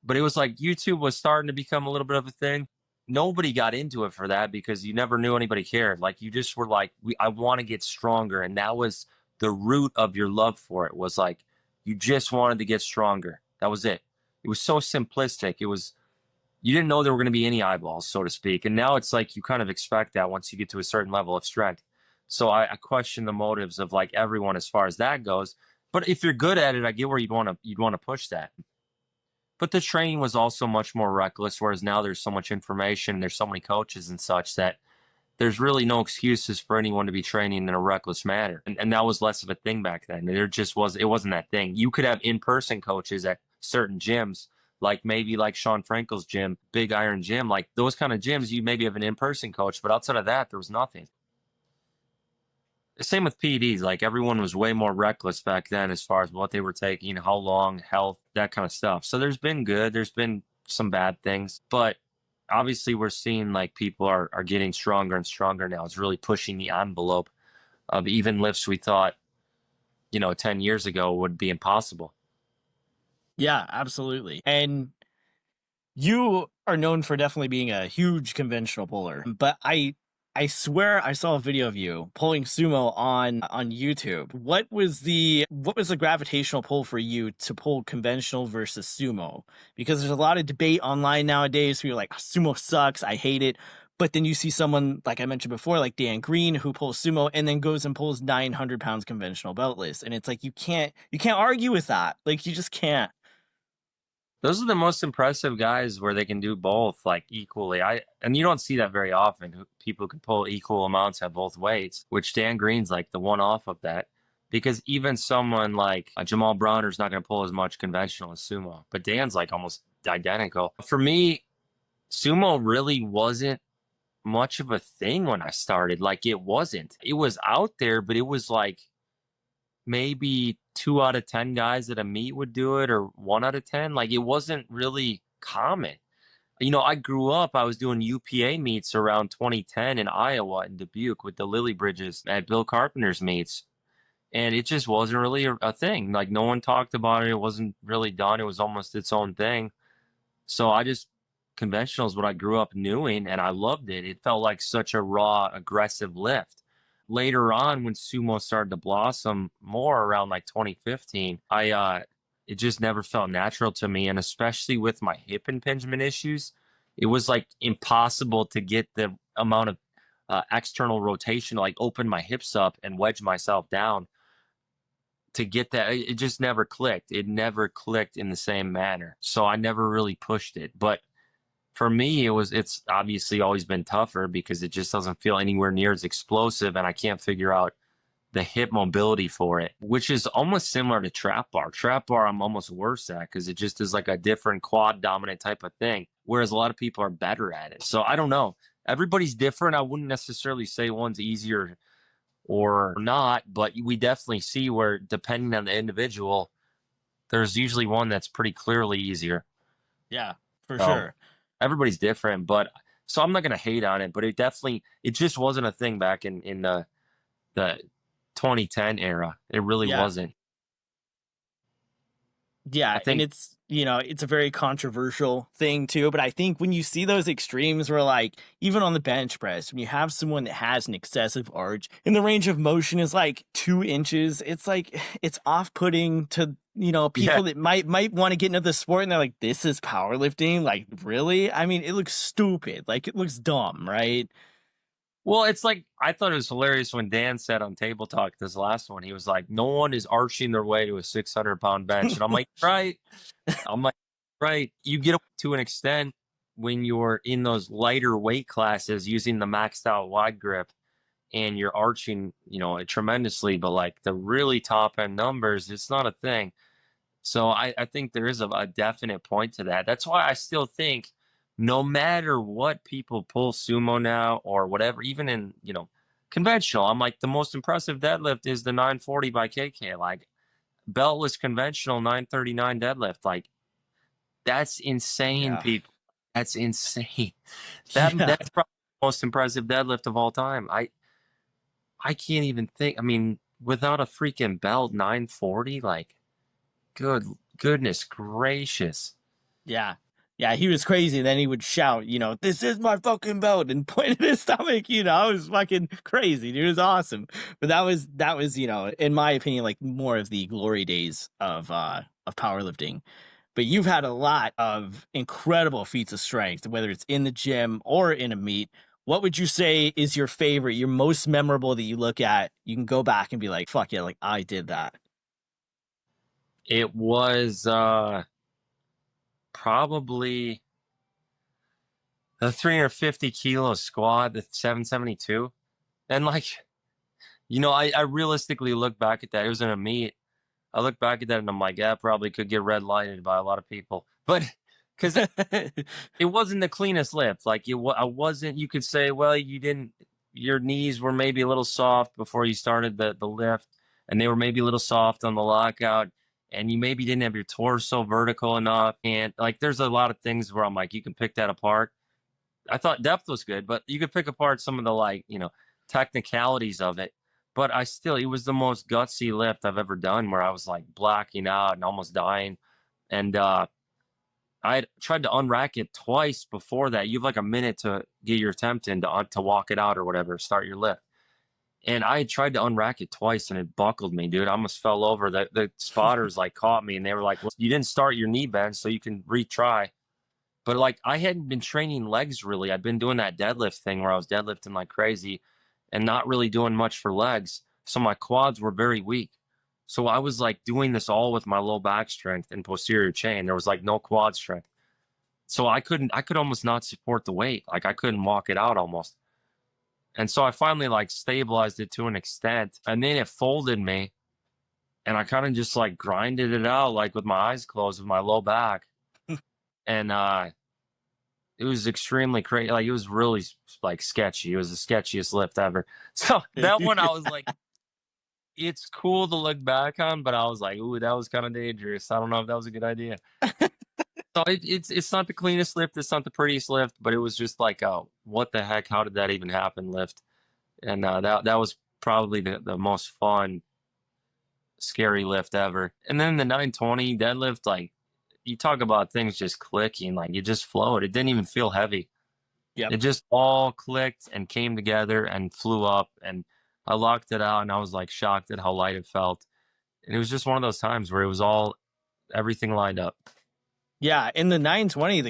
but it was like YouTube was starting to become a little bit of a thing. Nobody got into it for that because you never knew anybody cared. Like, you just were like, I want to get stronger. And that was the root of your love for it, was like, you just wanted to get stronger. That was it. It was so simplistic. You didn't know there were going to be any eyeballs, so to speak. And now it's like you kind of expect that once you get to a certain level of strength. So I question the motives of like everyone as far as that goes. But if you're good at it, I get where you'd want to push that. But the training was also much more reckless, whereas now there's so much information, there's so many coaches and such, that there's really no excuses for anyone to be training in a reckless manner. And that was less of a thing back then. It wasn't that thing. You could have in-person coaches at certain gyms, like maybe like Sean Frankel's gym, Big Iron Gym, like those kind of gyms, you maybe have an in-person coach, but outside of that, there was nothing. Same with PEDs. Like, everyone was way more reckless back then as far as what they were taking, how long, health, that kind of stuff. So there's been some bad things, but obviously we're seeing like people are getting stronger and stronger now. It's really pushing the envelope of even lifts we thought, 10 years ago would be impossible. Yeah, absolutely. And you are known for definitely being a huge conventional puller, but I swear I saw a video of you pulling sumo on YouTube. What was the gravitational pull for you to pull conventional versus sumo? Because there's a lot of debate online nowadays where you're like, sumo sucks, I hate it. But then you see someone, like I mentioned before, like Dan Green, who pulls sumo and then goes and pulls 900 pounds conventional beltless. And it's like, you can't argue with that. Like, you just can't. Those are the most impressive guys, where they can do both like equally. And you don't see that very often. People can pull equal amounts at both weights, which Dan Green's like the one off of that. Because even someone like Jamal Bronner's not going to pull as much conventional as sumo, but Dan's like almost identical. For me, sumo really wasn't much of a thing when I started. Like, it wasn't. It was out there, but it was like maybe 2 out of 10 guys at a meet would do it, or 1 out of 10. Like, it wasn't really common. I grew up, I was doing UPA meets around 2010 in Iowa, in Dubuque, with the Lily Bridges at Bill Carpenter's meets. And it just wasn't really a thing. Like, no one talked about it. It wasn't really done. It was almost its own thing. So conventional is what I grew up doing, and I loved it. It felt like such a raw, aggressive lift. Later on, when sumo started to blossom more around like 2015, it just never felt natural to me. And especially with my hip impingement issues, it was like impossible to get the amount of external rotation to like open my hips up and wedge myself down to get that. It just never clicked. It never clicked in the same manner. So I never really pushed it. But for me, it's obviously always been tougher because it just doesn't feel anywhere near as explosive, and I can't figure out the hip mobility for it, which is almost similar to trap bar. Trap bar, I'm almost worse at, because it just is like a different quad dominant type of thing, whereas a lot of people are better at it. So I don't know. Everybody's different. I wouldn't necessarily say one's easier or not, but we definitely see where, depending on the individual, there's usually one that's pretty clearly easier. Yeah, for So sure. everybody's different, but so I'm not gonna hate on it, but it just wasn't a thing back in the 2010 era. It really Yeah. wasn't. I Yeah, and think, it's a very controversial thing too, but I think when you see those extremes where, like, even on the bench press, when you have someone that has an excessive arch and the range of motion is like 2 inches, it's like, it's off-putting to, yeah. people that might want to get into the sport, and they're like, this is powerlifting? Like, really? I mean, it looks stupid. Like, it looks dumb, right? Well, it's like, I thought it was hilarious when Dan said on Table Talk, this last one, he was like, "No one is arching their way to a 600-pound bench," and I'm like, right. I'm like, right. You get up to an extent when you're in those lighter weight classes using the maxed out wide grip, and you're arching, tremendously, but like the really top end numbers, it's not a thing. So I think there is a definite point to that. That's why I still think, no matter what people pull sumo now or whatever, even in, conventional. I'm like, the most impressive deadlift is the 940 by KK. Like, beltless conventional 939 deadlift. Like, that's insane, Yeah. people. That's insane. Yeah. That's probably the most impressive deadlift of all time. I can't even think. I mean, without a freaking belt, 940, like, goodness gracious. Yeah. Yeah, he was crazy. Then he would shout, "This is my fucking belt," and point at his stomach. It was fucking crazy, dude. It was awesome. But that was, in my opinion, like more of the glory days of powerlifting. But you've had a lot of incredible feats of strength, whether it's in the gym or in a meet. What would you say is your favorite, your most memorable that you look at? You can go back and be like, fuck yeah, like I did that. It was probably the 350 kilo squat, the 772. And like, I realistically look back at that. It was in a meet. I look back at that and I'm like, yeah, probably could get red lighted by a lot of people. But because it wasn't the cleanest lift. Like, I wasn't, you could say, well, you didn't, your knees were maybe a little soft before you started the lift, and they were maybe a little soft on the lockout, and you maybe didn't have your torso vertical enough. And like, there's a lot of things where I'm like, you can pick that apart. I thought depth was good, but you could pick apart some of the, like, technicalities of it. But it was the most gutsy lift I've ever done, where I was like blacking out and almost dying. And I tried to unrack it twice before that. You have like a minute to get your attempt in to walk it out or whatever, start your lift. And I had tried to unrack it twice and it buckled me, dude. I almost fell over. The spotters like caught me and they were like, well, you didn't start your knee bend, so you can retry. But like, I hadn't been training legs really. I'd been doing that deadlift thing where I was deadlifting like crazy and not really doing much for legs. So my quads were very weak. So I was like doing this all with my low back strength and posterior chain. There was like no quad strength. So I could almost not support the weight. Like, I couldn't walk it out almost. And so I finally like stabilized it to an extent, and then it folded me, and I kind of just like grinded it out, like with my eyes closed with my low back. And it was extremely crazy. Like, it was really like sketchy. It was the sketchiest lift ever. So that one, I was like, it's cool to look back on, but I was like, ooh, that was kind of dangerous. I don't know if that was a good idea. So it's not the cleanest lift, it's not the prettiest lift, but it was just like, oh, what the heck? How did that even happen? Lift, and that was probably the most fun, scary lift ever. And then the 920 deadlift, like, you talk about things just clicking, like, it just flowed. It didn't even feel heavy. Yep. It just all clicked and came together and flew up, and I locked it out, and I was like shocked at how light it felt. And it was just one of those times where it was all everything lined up. Yeah, in the 920,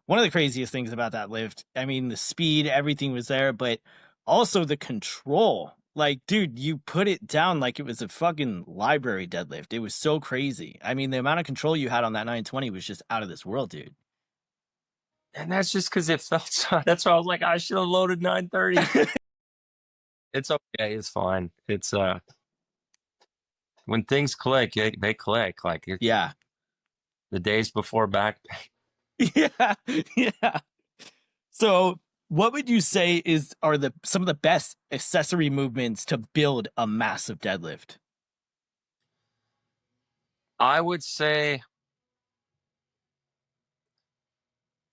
one of the craziest things about that lift, I mean, the speed, everything was there, but also the control. Like, dude, you put it down like it was a fucking library deadlift. It was so crazy. I mean, the amount of control you had on that 920 was just out of this world, dude. And that's just because it felt so. That's why I was like, I should have loaded 930. It's okay. It's fine. It's when things click, they click. Like, Yeah. the days before back. Yeah. Yeah. So, what would you say are some of the best accessory movements to build a massive deadlift? I would say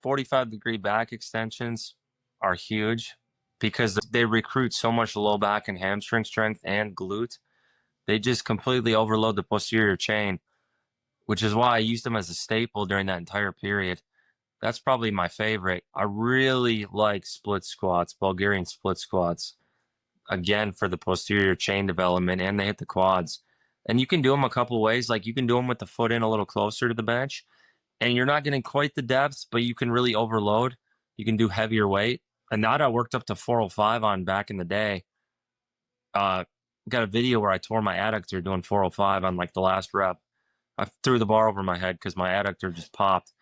45-degree back extensions are huge because they recruit so much low back and hamstring strength and glute. They just completely overload the posterior chain, which is why I used them as a staple during that entire period. That's probably my favorite. I really like split squats, Bulgarian split squats, again for the posterior chain development, and they hit the quads. And you can do them a couple ways. Like, you can do them with the foot in a little closer to the bench, and you're not getting quite the depth, but you can really overload. You can do heavier weight. And that I worked up to 405 on back in the day. Got a video where I tore my adductor doing 405 on like the last rep. I threw the bar over my head because my adductor just popped.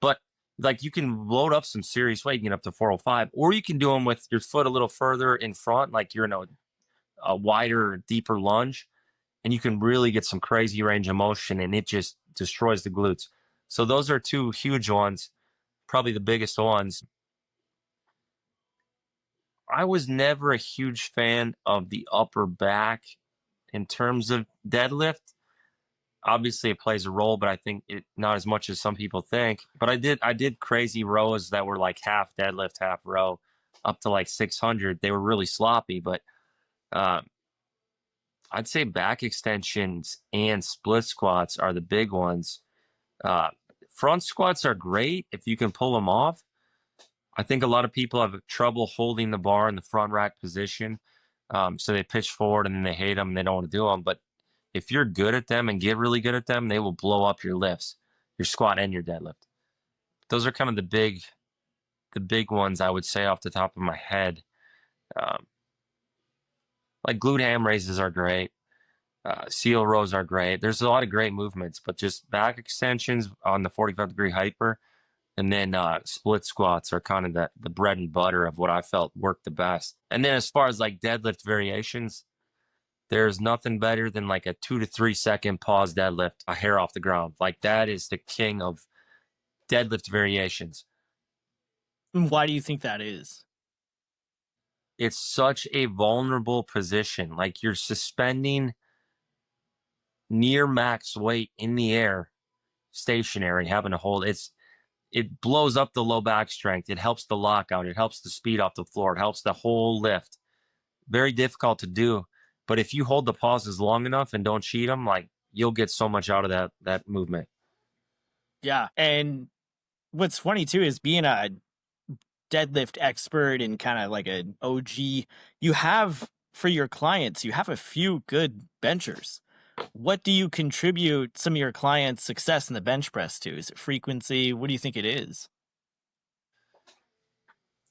But like, you can load up some serious weight and get up to 405, or you can do them with your foot a little further in front, like you're in a wider, deeper lunge, and you can really get some crazy range of motion, and it just destroys the glutes. So those are two huge ones, probably the biggest ones. I was never a huge fan of the upper back in terms of deadlift. Obviously, it plays a role, but I think it not as much as some people think. But I did crazy rows that were like half deadlift, half row, up to like 600. They were really sloppy, but uh, I'd say back extensions and split squats are the big ones. Uh, Front squats are great if you can pull them off. I think a lot of people have trouble holding the bar in the front rack position. So they pitch forward and then they hate them and they don't want to do them. But if you're good at them and get really good at them, they will blow up your lifts, your squat and your deadlift. Those are kind of the big ones I would say off the top of my head. Um, like glute ham raises are great. Seal rows are great. There's a lot of great movements, but just back extensions on the 45-degree hyper and then split squats are kind of the bread and butter of what I felt worked the best. And then as far as like deadlift variations, there's nothing better than like a 2 to 3 second pause deadlift, a hair off the ground. Like that is the king of deadlift variations. Why do you think that is? It's such a vulnerable position. Like you're suspending near max weight in the air, stationary, having to hold. It blows up the low back strength. It helps the lockout. It helps the speed off the floor. It helps the whole lift. Very difficult to do. But if you hold the pauses long enough and don't cheat them, like you'll get so much out of that movement. Yeah. And what's funny too is being a deadlift expert and kind of like an OG, you have for your clients, you have a few good benchers. What do you contribute some of your clients' success in the bench press to? Is it frequency? What do you think it is?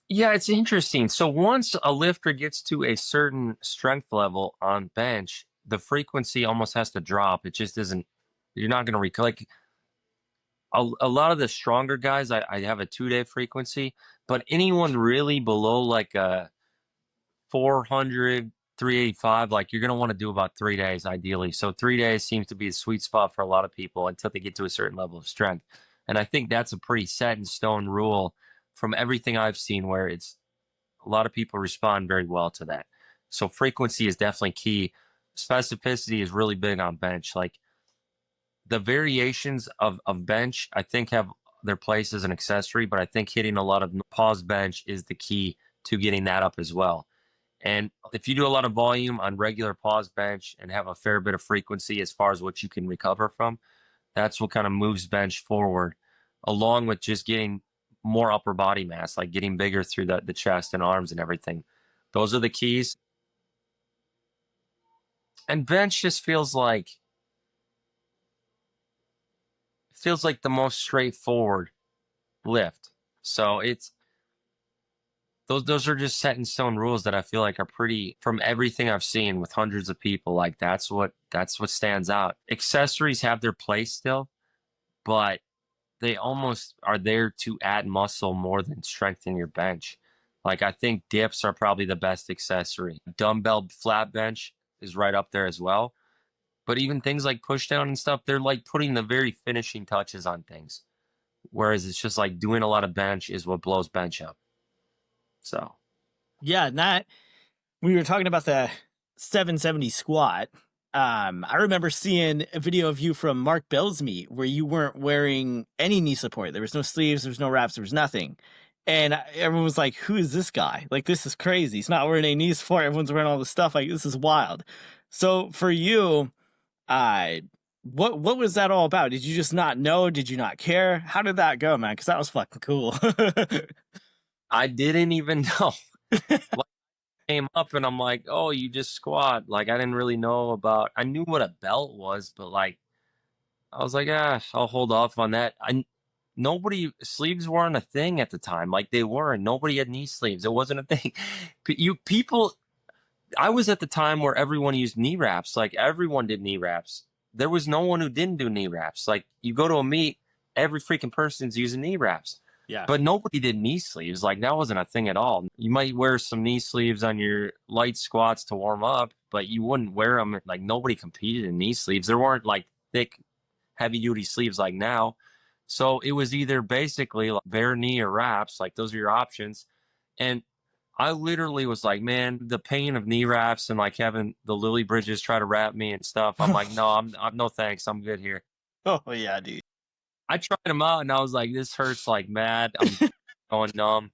Yeah, it's interesting. So once a lifter gets to a certain strength level on bench, the frequency almost has to drop. It just isn't, you're not going to like a lot of the stronger guys, I have a 2-day frequency, but anyone really below like a 400, 385, like you're going to want to do about 3 days ideally. So 3 days seems to be a sweet spot for a lot of people until they get to a certain level of strength. And I think that's a pretty set in stone rule from everything I've seen where it's a lot of people respond very well to that. So frequency is definitely key. Specificity is really big on bench. Like the variations of bench, I think have their place as an accessory, but I think hitting a lot of pause bench is the key to getting that up as well. And if you do a lot of volume on regular pause bench and have a fair bit of frequency as far as what you can recover from, that's what kind of moves bench forward, along with just getting more upper body mass, like getting bigger through the chest and arms and everything. Those are the keys. And bench just feels like the most straightforward lift. So it's those are just set in stone rules that I feel like are pretty from everything I've seen with hundreds of people. Like that's what stands out. Accessories have their place still, but they almost are there to add muscle more than strengthen your bench. Like I think dips are probably the best accessory. Dumbbell flat bench is right up there as well. But even things like push down and stuff, they're like putting the very finishing touches on things. Whereas it's just like doing a lot of bench is what blows bench up. So Yeah, and that we were talking about the 770 squat. I remember seeing a video of you from Mark Bell's meet where you weren't wearing any knee support. There was no sleeves, there was no wraps, there was nothing. And everyone was like, who is this guy? Like, this is crazy. He's not wearing any knee support. Everyone's wearing all this stuff. Like, this is wild. So for you, uh, what was that all about? Did you just not know? Did you not care? How did that go, man? Because that was fucking cool. I didn't even know. Like, came up and I'm like, oh, you just squat. Like I didn't really know about. I knew what a belt was, but like I was like, I'll hold off on that. Nobody sleeves weren't a thing at the time. Like they weren't. Nobody had knee sleeves. It wasn't a thing. People. I was at the time where everyone used knee wraps. Like everyone did knee wraps. There was no one who didn't do knee wraps. Like you go to a meet, every freaking person's using knee wraps. Yeah. But nobody did knee sleeves. Like that wasn't a thing at all. You might wear some knee sleeves on your light squats to warm up, but you wouldn't wear them. Like nobody competed in knee sleeves. There weren't like thick, heavy duty sleeves like now. So it was either basically like bare knee or wraps. Like those are your options. And I literally was like, man, the pain of knee wraps and like having the Lily Bridges try to wrap me and stuff. I'm like, no, I'm no thanks. I'm good here. Oh yeah, dude. I tried them out and I was like, this hurts like mad. I'm going numb.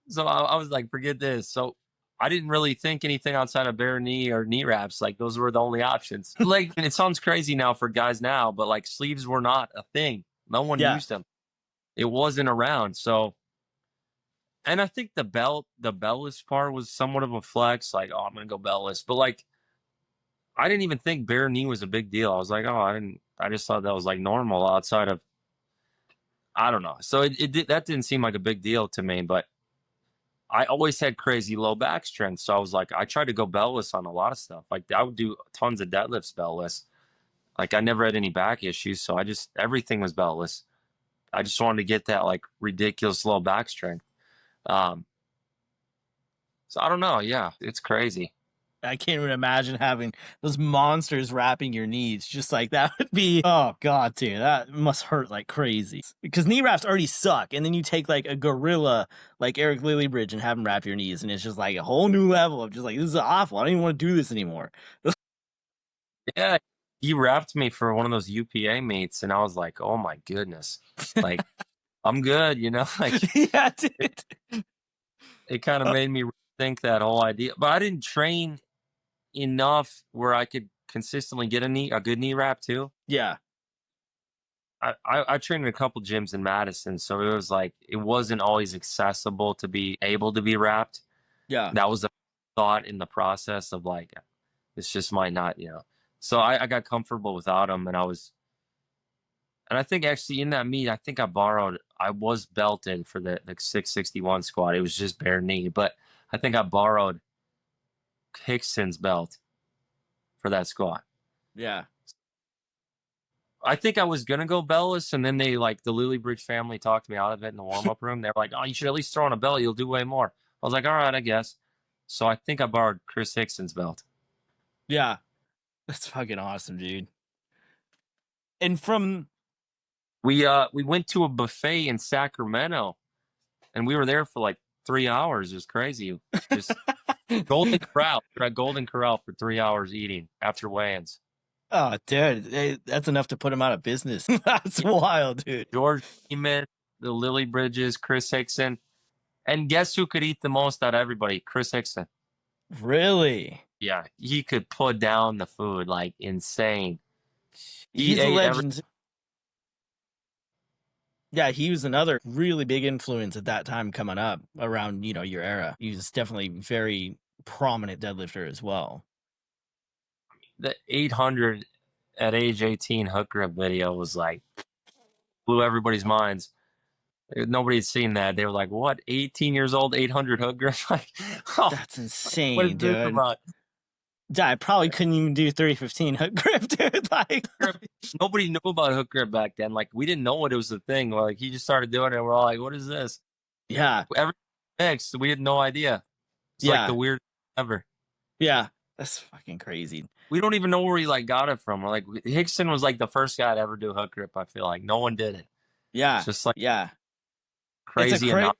So I was like, forget this. So I didn't really think anything outside of bare knee or knee wraps. Like those were the only options. Like, and it sounds crazy now for guys now, but like sleeves were not a thing. No one Yeah, used them. It wasn't around. So, and I think the beltless part was somewhat of a flex. Like, oh, I'm gonna go beltless, but like, I didn't even think bare knee was a big deal. I was like, oh, I didn't. I just thought that was like normal outside of, I don't know. So that didn't seem like a big deal to me, but I always had crazy low back strength. So I was like, I tried to go beltless on a lot of stuff. Like I would do tons of deadlifts beltless. Like I never had any back issues. So everything was beltless. I just wanted to get that like ridiculous low back strength. Um, so I don't know. Yeah, it's crazy. I can't even imagine having those monsters wrapping your knees. Just like that would be, oh god, dude, that must hurt like crazy. Because knee wraps already suck, and then you take like a gorilla like Eric Lillybridge and have him wrap your knees, and it's just like a whole new level of just like, this is awful. I don't even want to do this anymore. Yeah, he wrapped me for one of those UPA meets, and I was like, oh my goodness, like I'm good, like Yeah, it, dude. it kind of made me rethink that whole idea. But I didn't train enough where I could consistently get a good knee wrap too. Yeah, I trained in a couple gyms in Madison, so it was like it wasn't always accessible to be able to be wrapped. yeah, That was a thought in the process of like this just might not. So I got comfortable without them, and I think actually in that meet, I was belted for the 661 squat. It was just bare knee, but I think I borrowed Hickson's belt for that squat. yeah. I think I was gonna go beltless, and then they like the Lillybridge family talked me out of it in the warm up room. They were like, "Oh, you should at least throw on a belt. You'll do way more." I was like, "All right, I guess." So I think I borrowed Chris Hickson's belt. Yeah. That's fucking awesome, dude. And from We went to a buffet in Sacramento, and we were there for like 3 hours. It was crazy. Just Golden Corral. We're at Golden Corral for 3 hours eating after weigh-ins. oh, dude, that's enough to put him out of business. That's wild, dude. George Freeman, the Lily Bridges, Chris Hickson, and guess who could eat the most out of everybody? Chris Hickson. Really? Yeah, he could put down the food like insane. He He's a ate legend. Yeah, he was another really big influence at that time coming up around, your era. He was definitely very prominent deadlifter as well. the 800 at age 18 hook grip video was like blew everybody's minds. Nobody had seen that. They were like, "What? 18 years old, 800 hook grip? Like, oh, That's what is insane, this dude. about?" Yeah, I probably couldn't even do 315 hook grip, dude. Like, Nobody knew about hook grip back then. Like, we didn't know it was a thing. Like, he just started doing it. And we're all like, "What is this?" yeah, Every mixed, we had no idea. It's like yeah, the weirdest ever. yeah. That's fucking crazy. We don't even know where he like got it from. We're like, Hickson was like the first guy to ever do hook grip. I feel like no one did it. It's Yeah, just like yeah. It's a crazy and not.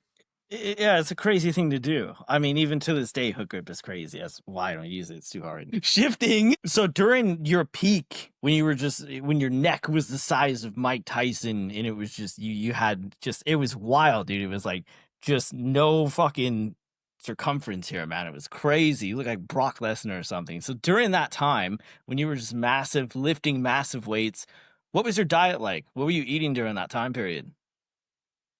yeah, it's a crazy thing to do. I mean, even to this day, hook grip is crazy. That's why I don't use it. It's too hard. Shifting. So during your peak, when your neck was the size of Mike Tyson, and it was just you had just it was wild, dude. It was like just no fucking circumference here, man. It was crazy. You look like Brock Lesnar or something. So during that time, when you were just massive, lifting massive weights, what was your diet like? What were you eating during that time period?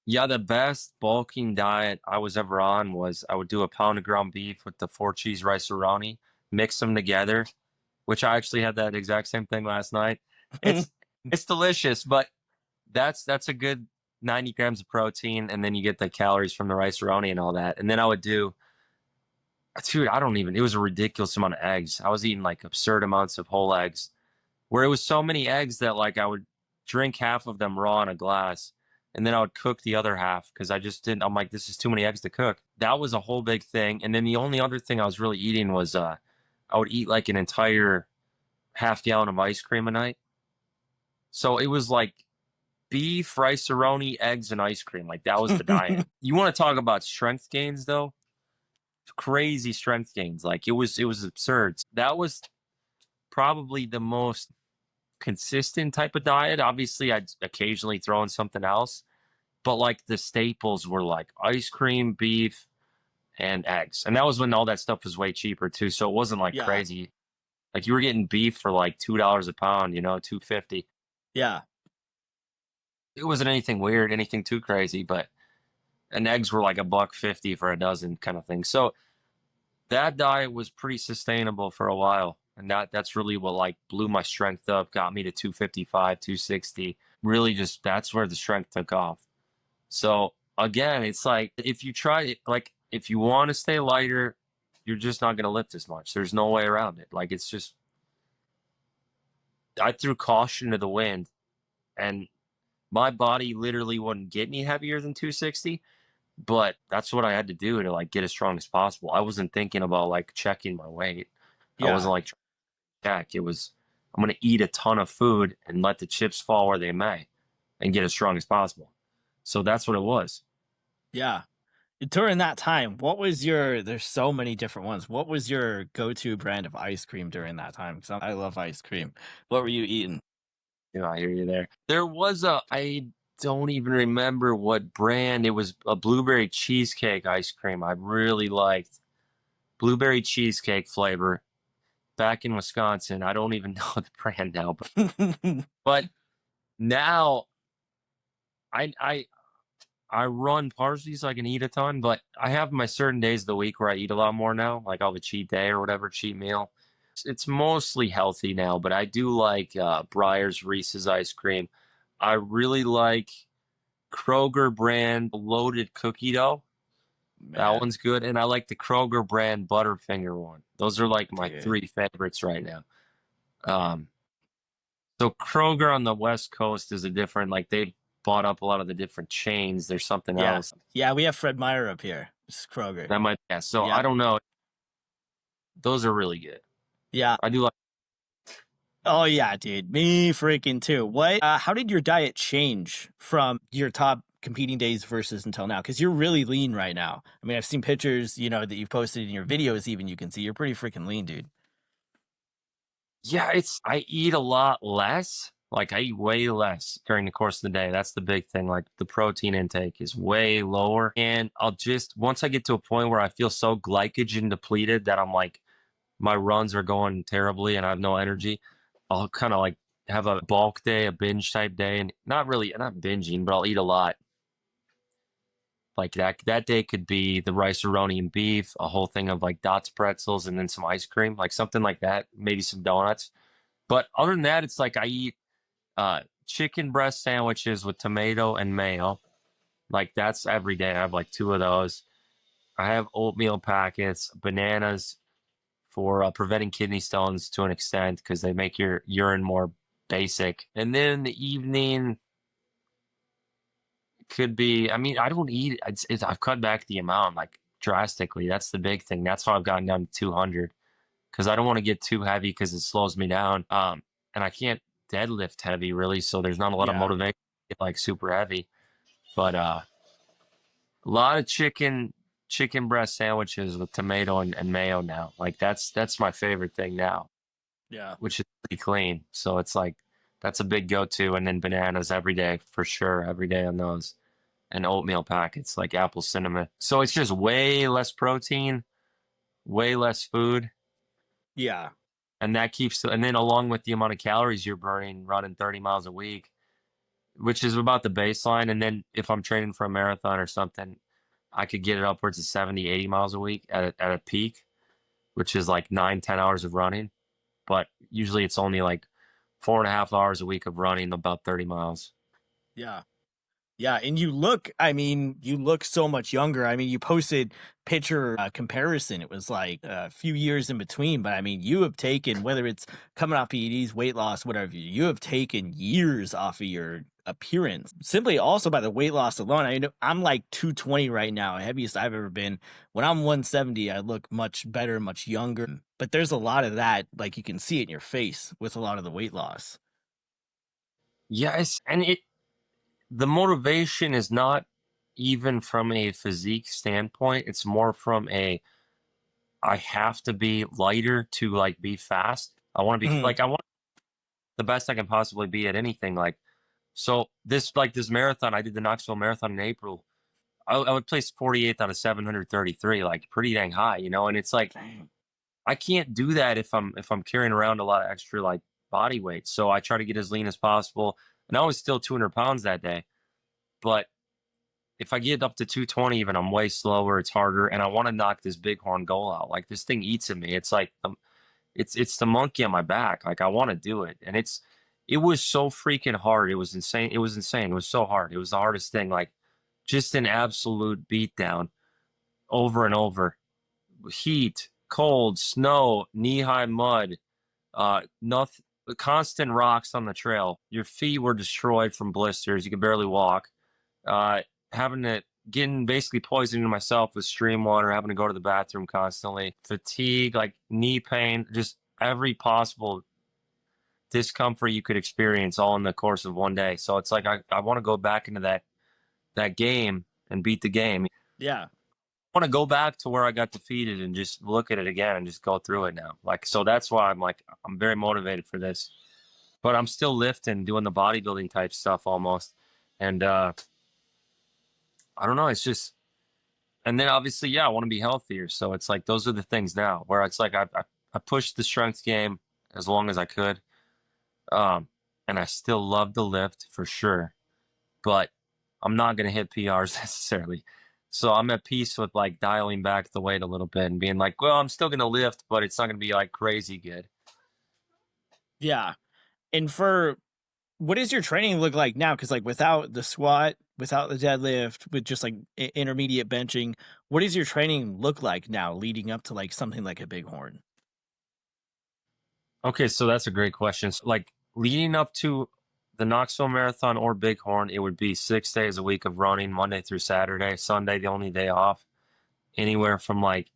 Yeah, the best bulking diet I was ever on was I would do a pound of ground beef with the 4 cheese rice roni, mix them together, which I actually had that exact same thing last night. It's it's delicious, but that's a good 90 grams of protein, and then you get the calories from the rice roni and all that. And then I would do, dude, it was a ridiculous amount of eggs. I was eating like absurd amounts of whole eggs, where it was so many eggs that like I would drink half of them raw in a glass, and then I would cook the other half because I just didn't. I'm like, this is too many eggs to cook. That was a whole big thing. And then the only other thing I was really eating was I would eat like an entire half gallon of ice cream a night. So it was like beef, rice-a-roni, eggs, and ice cream. Like that was the diet. You want to talk about strength gains though? crazy strength gains. Like it was absurd. That was probably the most consistent type of diet. Obviously, I'd occasionally throw in something else, but like the staples were like ice cream, beef, and eggs. And that was when all that stuff was way cheaper too. So it wasn't like Yeah. crazy. Like you were getting beef for like $2 a pound, you know, 250. Yeah. It wasn't anything weird, anything too crazy, but and eggs were like $1.50 for a dozen kind of thing. So that diet was pretty sustainable for a while. And that's really what like blew my strength up, got me to 255, 260. Really just that's where the strength took off. So again, it's like if you try it, like if you want to stay lighter, you're just not going to lift as much. There's no way around it. Like it's just, I threw caution to the wind and my body literally wouldn't get any heavier than 260, but that's what I had to do to like get as strong as possible. I wasn't thinking about like checking my weight. I Yeah. wasn't like trying to check. It was, I'm going to eat a ton of food and let the chips fall where they may and get as strong as possible. So that's what it was. Yeah. During that time, what was your there's so many different ones. What was your go-to brand of ice cream during that time? Because I love ice cream. What were you eating? Yeah, I hear you there. There was a, I don't even remember what brand. It was a blueberry cheesecake ice cream. I really liked blueberry cheesecake flavor back in Wisconsin. I don't even know the brand now, but now I I I run partially so I can eat a ton, but I have my certain days of the week where I eat a lot more now, like I'll have a cheat day or whatever, cheat meal. It's mostly healthy now, but I do like Breyer's Reese's ice cream. I really like Kroger brand loaded cookie dough. That Man, one's good. And I like the Kroger brand Butterfinger one. Those are like my dude. three favorites right now. Um, so Kroger on the West Coast is a different, like they bought up a lot of the different chains. There's something Yeah. else Yeah, we have Fred Meyer up here. It's Kroger. that might, yeah. So I Yeah. don't know. Those are really good. Yeah. I do like, Oh yeah, dude. Me freaking too. What how did your diet change from your top competing days versus until now? Because you're really lean right now. I mean, I've seen pictures, that you've posted in your videos, even you can see you're pretty freaking lean, dude. yeah, I eat a lot less. Like I eat way less during the course of the day. That's the big thing. Like the protein intake is way lower. And I'll just, once I get to a point where I feel so glycogen depleted that I'm like, my runs are going terribly and I have no energy, I'll kind of like have a bulk day, a binge type day. And not really, not binging, but I'll eat a lot. Like that day could be the rice-a-roni and beef, a whole thing of like Dots pretzels, and then some ice cream, like something like that, maybe some donuts. But other than that, it's like I eat chicken breast sandwiches with tomato and mayo. Like that's every day. I have like two of those. I have oatmeal packets, bananas for preventing kidney stones to an extent because they make your urine more basic. And then in the evening could be, I mean, I don't eat, I've cut back the amount like drastically. That's the big thing. That's why I've gotten down to 200 because I don't want to get too heavy because it slows me down. And I can't deadlift heavy really, so there's not a lot of Yeah. motivation to get like super heavy. But a lot of chicken breast sandwiches with tomato and mayo now. Like that's my favorite thing now, Yeah. which is pretty clean. So it's like that's a big go-to. And then bananas every day for sure, every day on those. And oatmeal packets like apple cinnamon. So it's just way less protein, way less food. Yeah. And that keeps, and then along with the amount of calories you're burning running 30 miles a week, which is about the baseline. And then if I'm training for a marathon or something, I could get it upwards of 70, 80 miles a week at a peak, which is like 9, 10 hours of running. But usually it's only like 4.5 hours a week of running about 30 miles. Yeah. Yeah, and you look so much younger. I mean, you posted picture comparison. It was like a few years in between, but I mean, you have taken, whether it's coming off PEDs, weight loss, whatever, you have taken years off of your appearance. Simply also by the weight loss alone. I know I'm like 220 right now, heaviest I've ever been. When I'm 170, I look much better, much younger. But there's a lot of that, like you can see it in your face with a lot of the weight loss. Yes, and the motivation is not even from a physique standpoint. It's more from a I have to be lighter to like be fast. I want to be Mhm. like, I want the best I can possibly be at anything. Like, so this marathon, I did the Knoxville Marathon in April. I would place 48th out of 733, like pretty dang high, you know. And it's like Dang. I can't do that if I'm carrying around a lot of extra like body weight. So I try to get as lean as possible. And I was still 200 pounds that day, but if I get up to 220, even I'm way slower. It's harder, and I want to knock this bighorn goal out. Like this thing eats at me. It's like it's the monkey on my back. Like I want to do it, and it was so freaking hard. It was insane. It was insane. It was so hard. It was the hardest thing. Like just an absolute beatdown over and over. Heat, cold, snow, knee-high mud, nothing, constant rocks on the trail. Your feet were destroyed from blisters. You could barely walk. Uh, having to getting basically poisoning myself with stream water, having to go to the bathroom constantly, fatigue, like knee pain, just every possible discomfort you could experience all in the course of one day. So it's like I want to go back into that game and beat the game. Yeah. I want to go back to where I got defeated and just look at it again and just go through it now. Like so that's why I'm like I'm very motivated for this. But I'm still lifting, doing the bodybuilding type stuff almost. And I don't know, it's just and then obviously, yeah, I want to be healthier. So it's like those are the things now where it's like I pushed the strength game as long as I could. Um, and I still love the lift for sure, but I'm not going to hit PRs necessarily. So I'm at peace with like dialing back the weight a little bit and being like, well, I'm still going to lift, but it's not going to be like crazy good. Yeah. And for what does your training look like now? Because like without the squat, without the deadlift, with just like intermediate benching, what does your training look like now, leading up to like something like a bighorn? Okay, so that's a great question. So, like leading up to the Knoxville Marathon or Bighorn, it would be 6 days a week of running, Monday through Saturday, Sunday the only day off, anywhere from like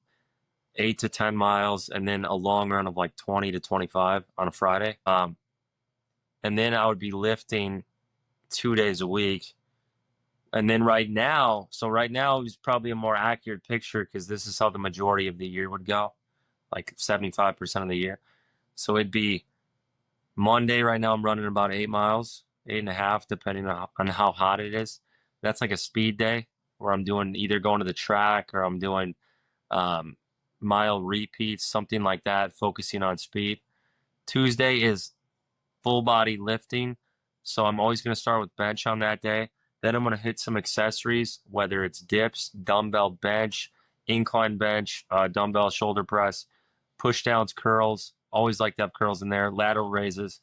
8 to 10 miles, and then a long run of like 20 to 25 on a Friday. And then I would be lifting 2 days a week. And then right now is probably a more accurate picture because this is how the majority of the year would go, like 75% of the year. So it'd be Monday right now, I'm running about 8 miles, 8.5, depending on how hot it is. That's like a speed day where I'm doing either going to the track or I'm doing um, mile repeats, something like that, focusing on speed. Tuesday is full body lifting. So I'm always going to start with bench on that day. Then I'm going to hit some accessories, whether it's dips, dumbbell bench, incline bench, dumbbell shoulder press, push downs, curls. Always like to have curls in there, lateral raises.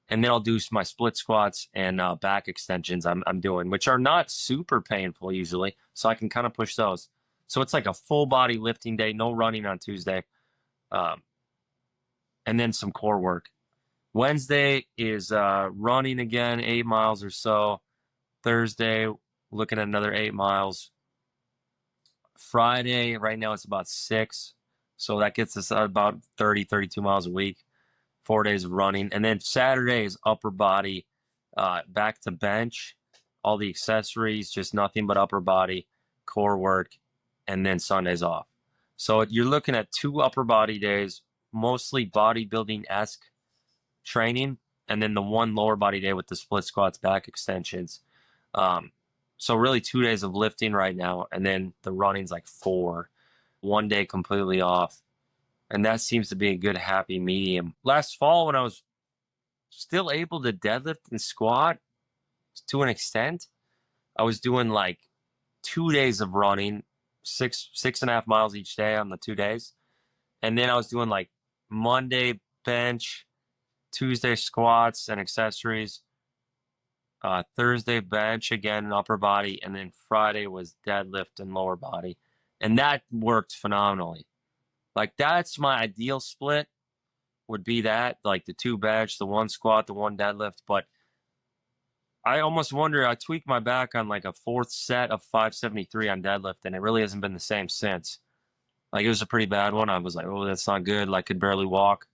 And then I'll do my split squats and back extensions I'm doing, which are not super painful usually. So I can kind of push those. So it's like a full body lifting day, no running on Tuesday. Um, and then some core work. Wednesday is running again, 8 miles or so. Thursday, looking at another 8 miles. Friday, right now it's about 6. So that gets us about 30, 32 miles a week, 4 days of running. And then Saturday is upper body, back to bench, all the accessories, just nothing but upper body, core work, and then Sundays off. So you're looking at 2 upper body days, mostly bodybuilding esque training, and then the one lower body day with the split squats, back extensions. Um, so really 2 days of lifting right now, and then the running's like 4, one day completely off. And that seems to be a good happy medium. Last fall, when I was still able to deadlift and squat to an extent, I was doing like 2 days of running, 6.5 miles each day on the 2 days. And then I was doing like Monday bench, Tuesday squats and accessories, Thursday bench again, upper body, and then Friday was deadlift and lower body. And that worked phenomenally. Like that's my ideal split would be that, like the 2 bench, the 1 squat, the 1 deadlift. But I almost wonder, I tweaked my back on like a 4th set of 573 on deadlift, and it really hasn't been the same since. Like it was a pretty bad one. I was like, oh, that's not good. Like could barely walk.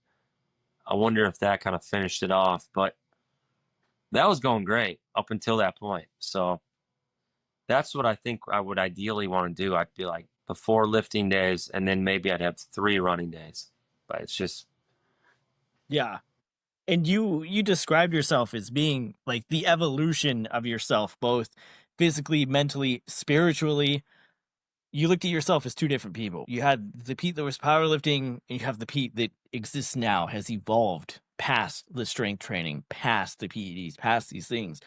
I wonder if that kind of finished it off. But that was going great up until that point. So that's what I think I would ideally want to do. I'd be like, the 4 lifting days, and then maybe I'd have 3 running days. But it's just, Yeah. And you described yourself as being like the evolution of yourself, both physically, mentally, spiritually. You looked at yourself as two different people. You had the Pete that was powerlifting, and you have the Pete that exists now, has evolved past the strength training, past the PEDs, past these things.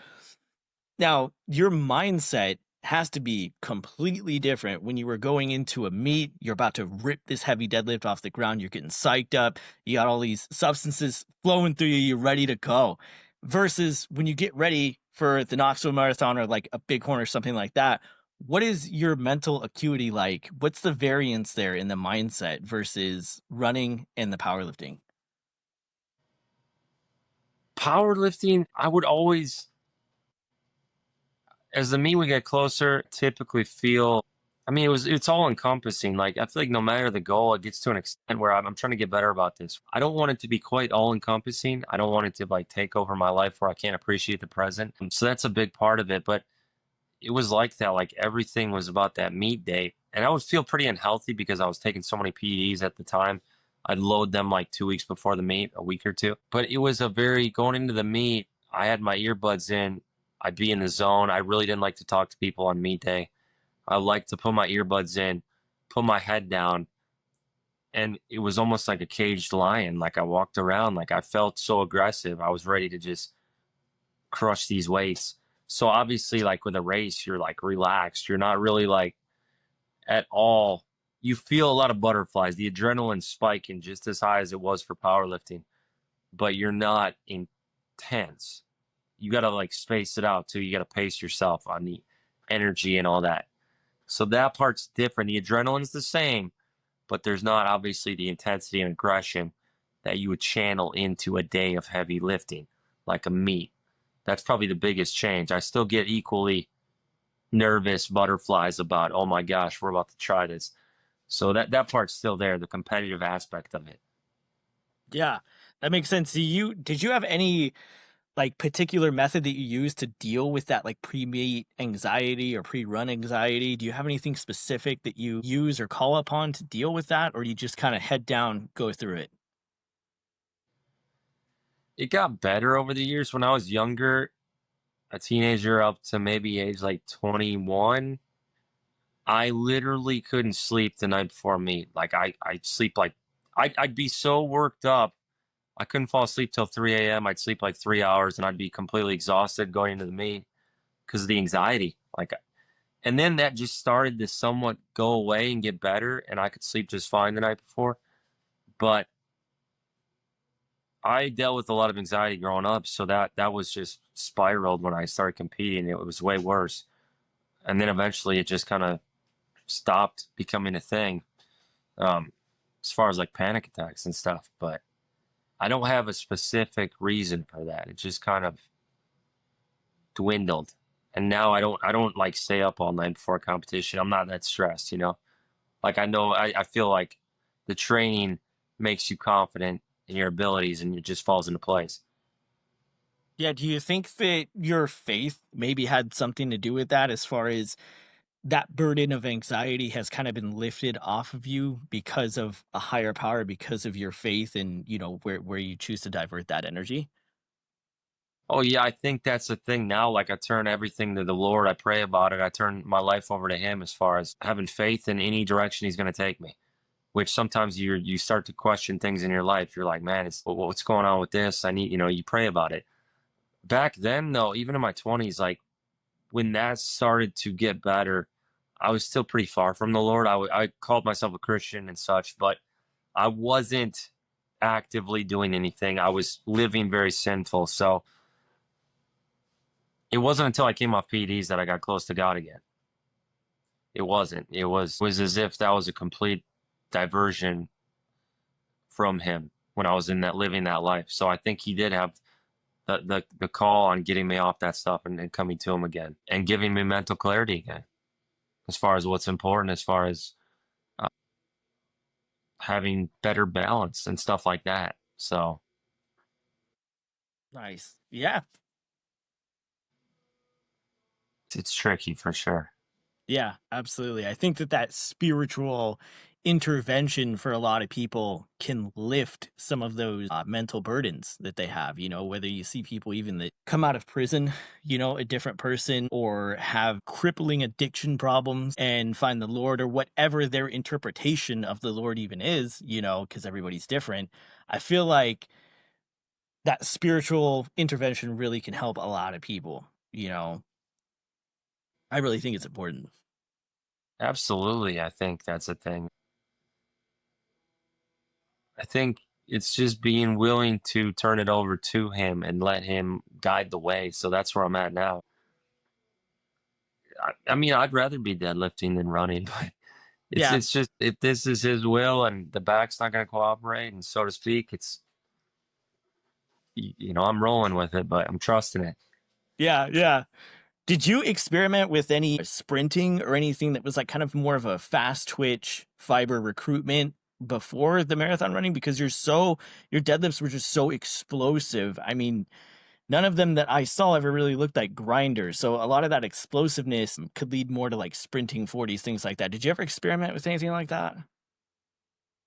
Now, your mindset has to be completely different when you were going into a meet. You're about to rip this heavy deadlift off the ground. You're getting psyched up. You got all these substances flowing through you. You're ready to go. Versus when you get ready for the Knoxville Marathon or like a Bighorn or something like that. What is your mental acuity like? What's the variance there in the mindset versus running and the powerlifting? powerlifting, I would always, as the meet would get closer, typically feel, I mean, it's all encompassing. Like, I feel like no matter the goal, it gets to an extent where I'm trying to get better about this. I don't want it to be quite all encompassing. I don't want it to like take over my life where I can't appreciate the present. So that's a big part of it. But it was like that. Like, everything was about that meet day. And I would feel pretty unhealthy because I was taking so many PEDs at the time. I'd load them like 2 weeks before the meet, a week or two. But it was a very, going into the meet, I had my earbuds in. I'd be in the zone. I really didn't like to talk to people on meet day. I liked to put my earbuds in, put my head down, and it was almost like a caged lion. Like, I walked around, like I felt so aggressive. I was ready to just crush these weights. So obviously, like with a race, you're like relaxed. You're not really like at all. You feel a lot of butterflies, the adrenaline spiking just as high as it was for powerlifting, but you're not intense. You got to like space it out too. You got to pace yourself on the energy and all that. So that part's different. The adrenaline's the same, but there's not obviously the intensity and aggression that you would channel into a day of heavy lifting, like a meet. That's probably the biggest change. I still get equally nervous butterflies about, oh my gosh, we're about to try this. So that part's still there, the competitive aspect of it. Yeah, that makes sense. Did you have any like particular method that you use to deal with that like pre-meet anxiety or pre-run anxiety? Do you have anything specific that you use or call upon to deal with that, or do you just kind of head down, go through it? It got better over the years. When I was younger, a teenager up to maybe age like 21, I literally couldn't sleep the night before meet. Like, I'd sleep like, I'd be so worked up. I couldn't fall asleep till 3 a.m. I'd sleep like 3 hours and I'd be completely exhausted going into the meet because of the anxiety. Like, and then that just started to somewhat go away and get better, and I could sleep just fine the night before. But I dealt with a lot of anxiety growing up, so that was just spiraled when I started competing. It was way worse, and then eventually it just kind of stopped becoming a thing, um, as far as like panic attacks and stuff. But I don't have a specific reason for that. It just kind of dwindled, and now I don't like stay up all night before a competition. I'm not that stressed, you know. Like, I know I feel like the training makes you confident in your abilities, and it just falls into place. Yeah, do you think that your faith maybe had something to do with that, as far as that burden of anxiety has kind of been lifted off of you because of a higher power, because of your faith and, where you choose to divert that energy? Oh yeah, I think that's the thing now. Like, I turn everything to the Lord. I pray about it. I turn my life over to Him as far as having faith in any direction He's going to take me. Which sometimes you start to question things in your life. You're like, man, what's going on with this? I need, you pray about it. Back then, though, even in my 20s, like when that started to get better, I was still pretty far from the Lord. I called myself a Christian and such, but I wasn't actively doing anything. I was living very sinful. So it wasn't until I came off PEDs that I got close to God again. It wasn't. It was as if that was a complete diversion from Him when I was in that living that life. So I think He did have the call on getting me off that stuff and coming to Him again and giving me mental clarity again as far as what's important, as far as uh, having better balance and stuff like that. So Nice. Yeah. it's tricky for sure. Yeah, absolutely. I think that that spiritual intervention for a lot of people can lift some of those mental burdens that they have. You know, whether you see people even that come out of prison, you know, a different person, or have crippling addiction problems and find the Lord, or whatever their interpretation of the Lord even is, you know, because everybody's different. I feel like that spiritual intervention really can help a lot of people. You know, I really think it's important. Absolutely, I think that's a thing. I think it's just being willing to turn it over to him and let him guide the way. So that's where I'm at now. I mean, I'd rather be deadlifting than running, but Yeah. it's just if this is his will and the back's not going to cooperate, and so to speak, it's you know I'm rolling with it, but I'm trusting it. Yeah, yeah. Did you experiment with any sprinting or anything that was like kind of more of a fast twitch fiber recruitment before the marathon running? Because your deadlifts were just so explosive. I mean, none of them that I saw ever really looked like grinders. So a lot of that explosiveness could lead more to like sprinting 40s, things like that. Did you ever experiment with anything like that?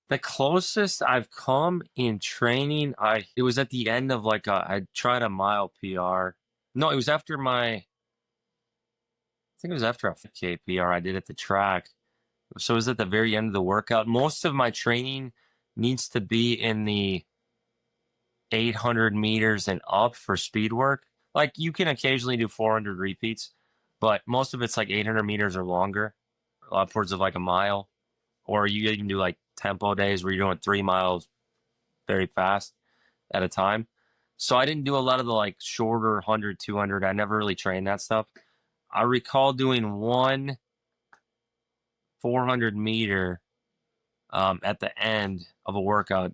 The closest I've come in training, I it was at the end of like I tried a mile PR. No, it was after my I think it was after a 5K PR I did at the track. So it was at the very end of the workout. Most of my training needs to be in the 800 meters and up for speed work. Like you can occasionally do 400 repeats, but most of it's like 800 meters or longer, upwards of like a mile. Or you can do like tempo days where you're doing 3 miles very fast at a time. So I didn't do a lot of the like shorter 100, 200. I never really trained that stuff. I recall doing one 400-meter at the end of a workout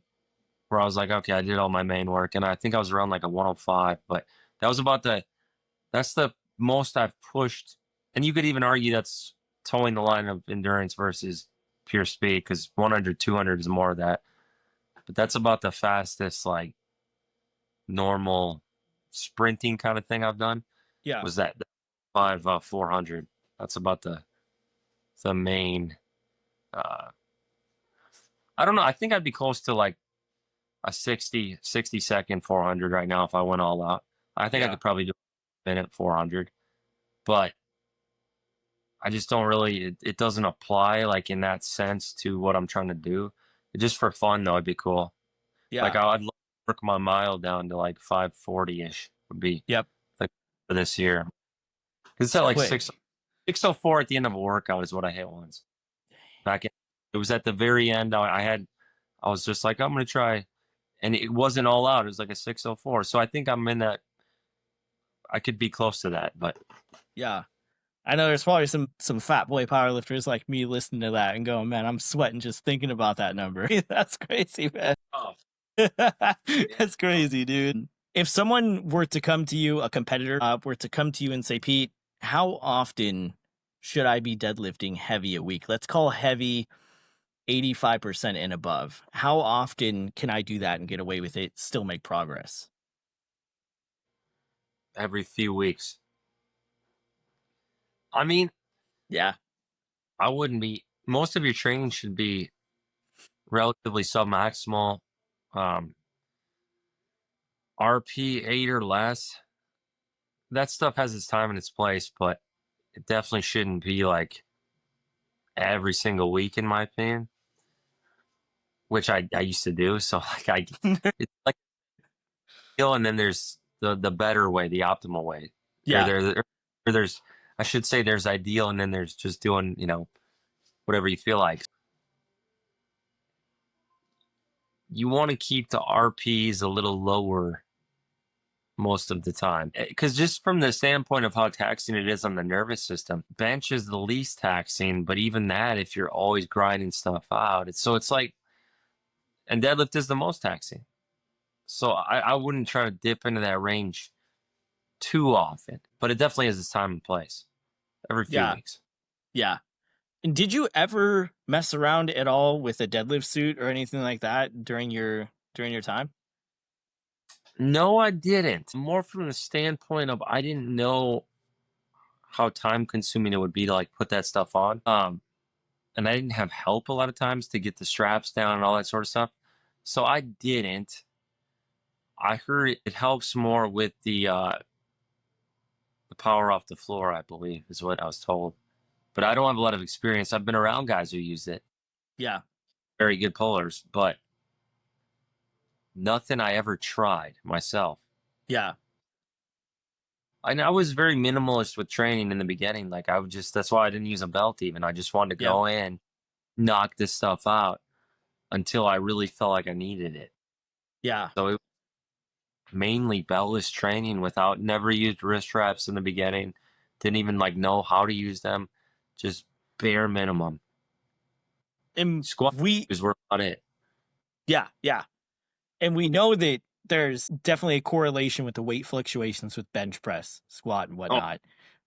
where I was like, okay, I did all my main work, and I think I was around like a 105, but that was about that's the most I've pushed, and you could even argue that's towing the line of endurance versus pure speed because 100, 200 is more of that, but that's about the fastest like normal sprinting kind of thing I've done Yeah. was that 400. That's about the main. Uh, I don't know. I think I'd be close to like a 60 second 400 right now if I went all out. I think I Yeah. could probably do a minute 400, but I just don't really, it doesn't apply like in that sense to what I'm trying to do. Just for fun though, it'd be cool. Like Yeah. I'd love to work my mile down to like 540 ish would be Yep. like for this year. 'Cause it's It's at like 6, quick. 604 at the end of a workout is what I hit once. Back in, it was at the very end. I was just like, I'm going to try. And it wasn't all out. It was like a 604. So I think I'm in that. I could be close to that, but Yeah. I know there's probably some fat boy powerlifters like me listening to that and going, man, I'm sweating just thinking about that number. That's crazy, man. oh, yeah. That's crazy, dude. If someone were to come to you, a competitor were to come to you and say, Pete, how often should I be deadlifting heavy a week? Let's call heavy 85% and above. How often can I do that and get away with it, still make progress? Every few weeks. I mean, Yeah. I wouldn't be. Most of your training should be relatively submaximal. Um, RP 8 or less. That stuff has its time and its place, but it definitely shouldn't be like every single week, in my opinion, which I used to do. So like it's like skill, and then there's the better way, the optimal way, or Yeah. there's I should say there's ideal, and then there's just doing whatever you feel like. You want to keep the RPs a little lower most of the time, because just from the standpoint of how taxing it is on the nervous system, bench is the least taxing, but even that, if you're always grinding stuff out, it's like, and deadlift is the most taxing. So I wouldn't try to dip into that range too often, but it definitely has its time and place every few Yeah. weeks. Yeah. And did you ever mess around at all with a deadlift suit or anything like that during your time? No, I didn't. More from the standpoint of I didn't know how time consuming it would be to like put that stuff on. And I didn't have help a lot of times to get the straps down and all that sort of stuff. So I didn't. I heard it helps more with the power off the floor, I believe, is what I was told. But I don't have a lot of experience. I've been around guys who use it, Yeah. very good pullers, but nothing I ever tried myself. Yeah. I was very minimalist with training in the beginning. Like I would just, that's why I didn't use a belt even. I just wanted to Yeah. go in, knock this stuff out until I really felt like I needed it. Yeah. So it mainly beltless training without, never used wrist straps in the beginning. Didn't even like know how to use them. Just bare minimum. And Squat is were about it. yeah. And we know that there's definitely a correlation with the weight fluctuations with bench press, squat, and Oh, whatnot.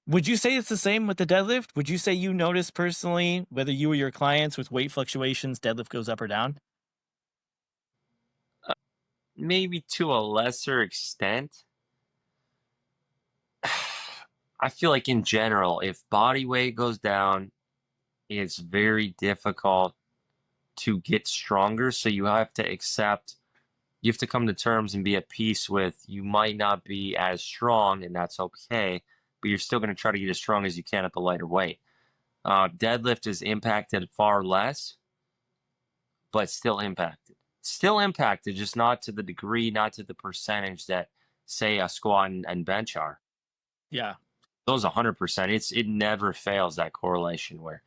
Would you say it's the same with the deadlift? Would you say you notice personally, whether you or your clients with weight fluctuations, deadlift goes up or down? maybe to a lesser extent. I feel like in general, if body weight goes down, it's very difficult to get stronger. So you have to accept, you have to come to terms and be at peace with you might not be as strong, and that's okay, but you're still going to try to get as strong as you can at the lighter weight. Deadlift is impacted far less, but still impacted. Still impacted, just not to the degree, not to the percentage that, say, a squat and bench are. Yeah. Those 100%. It never fails, that correlation where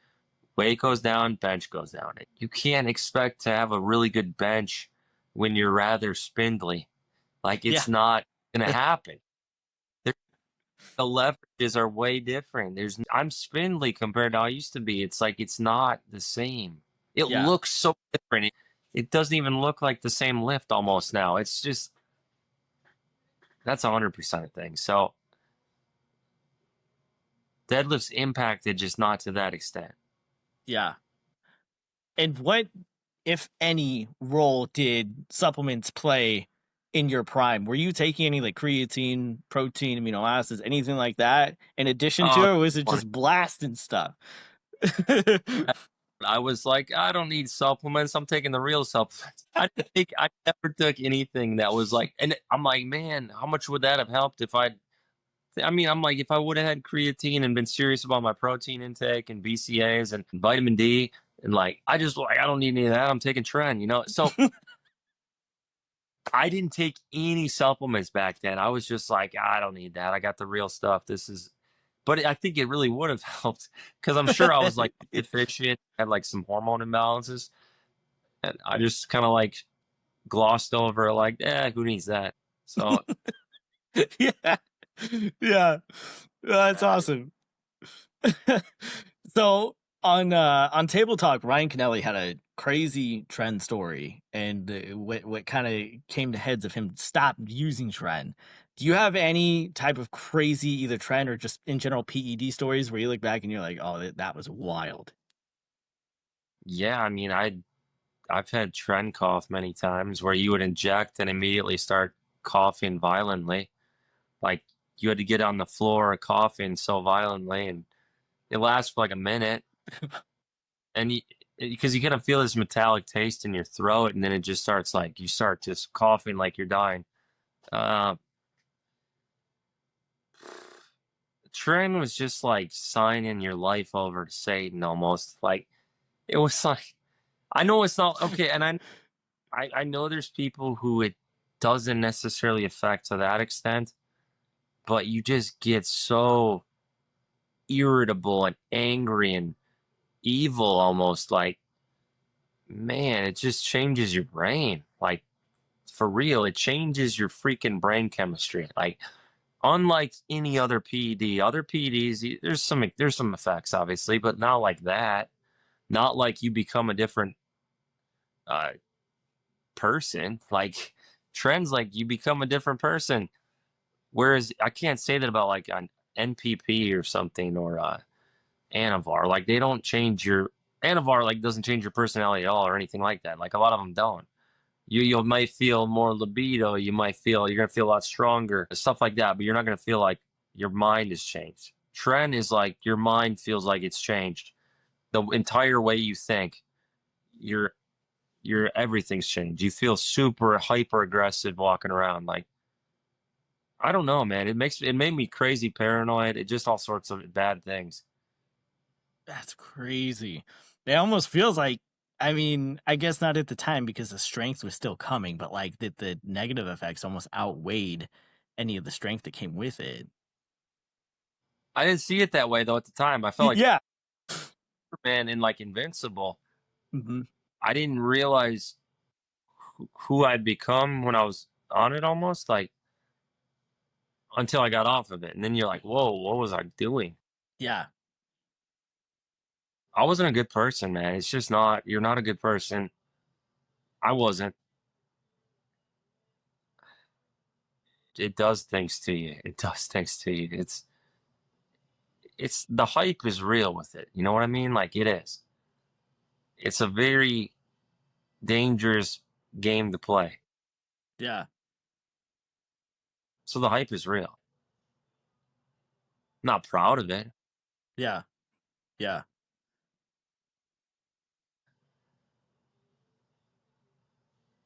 weight goes down, bench goes down. You can't expect to have a really good bench when you're rather spindly. Like Yeah. it's not gonna happen. There- The leverages are way different. I'm spindly compared to how I used to be. It's like it's not the same. It Yeah. looks so different. It doesn't even look like the same lift almost now. It's just that's 100% a thing. So deadlift's impacted, just not to that extent. Yeah. And what, if any, role did supplements play in your prime? Were you taking any like creatine, protein, amino acids, anything like that in addition to Oh, it, or was it just blasting stuff? I was like, I don't need supplements. I'm taking the real supplements. I never took anything that was like, and I'm like, man, how much would that have helped if I mean, I'm like, if I would have had creatine and been serious about my protein intake and BCAAs and vitamin D, and like, I just like, I don't need any of that. I'm taking Tren, you know? So I didn't take any supplements back then. I was just like, I don't need that. I got the real stuff. But I think it really would have helped because I'm sure I was like deficient, had like some hormone imbalances. And I just kind of like glossed over, like, who needs that? So, Yeah. Yeah. That's awesome. So on Table Talk, Ryan Kennelly had a crazy Tren story, and what kind of came to heads of him stop using Tren. Do you have any type of crazy either Tren or just in general PED stories where you look back and you're like, oh, that was wild? yeah, I mean, I've had Tren cough many times where you would inject and immediately start coughing violently. Like you had to get on the floor coughing so violently, and it lasts for like a minute. And because you kind of feel this metallic taste in your throat, and then it just starts like you start just coughing like you're dying. Uh, Tren was just like signing your life over to Satan almost. Like it was like I know it's not okay, and I know there's people who it doesn't necessarily affect to that extent, but you just get so irritable and angry and evil almost. Like man, it just changes your brain. Like for real, it changes your freaking brain chemistry. Like unlike any other PED, other PEDs, there's some effects obviously, but not like that. Not like you become a different uh, person. Like trends, like you become a different person. Whereas I can't say that about like an NPP or something or Anavar. Like they don't change your Anavar. Like doesn't change your personality at all or anything like that. Like a lot of them don't. You might feel more libido. You're gonna feel a lot stronger, stuff like that. But you're not gonna feel like your mind has changed. Trend is like your mind feels like it's changed. The entire way you think, your everything's changed. You feel super hyper aggressive walking around. Like, I don't know, man. It made me crazy paranoid. It just all sorts of bad things. That's crazy. It almost feels like, I mean, I guess not at the time because the strength was still coming, but like the negative effects almost outweighed any of the strength that came with it. I didn't see it that way though at the time. I felt like Yeah. Superman and like Invincible. Hmm. I didn't realize who I'd become when I was on it almost like until I got off of it. And then you're like, whoa, what was I doing? Yeah. I wasn't a good person, man. It's just not, you're not a good person. I wasn't. It does things to you. It does things to you. It's the hype is real with it. You know what I mean? Like it is. It's a very dangerous game to play. Yeah. So the hype is real. Not proud of it. Yeah. Yeah.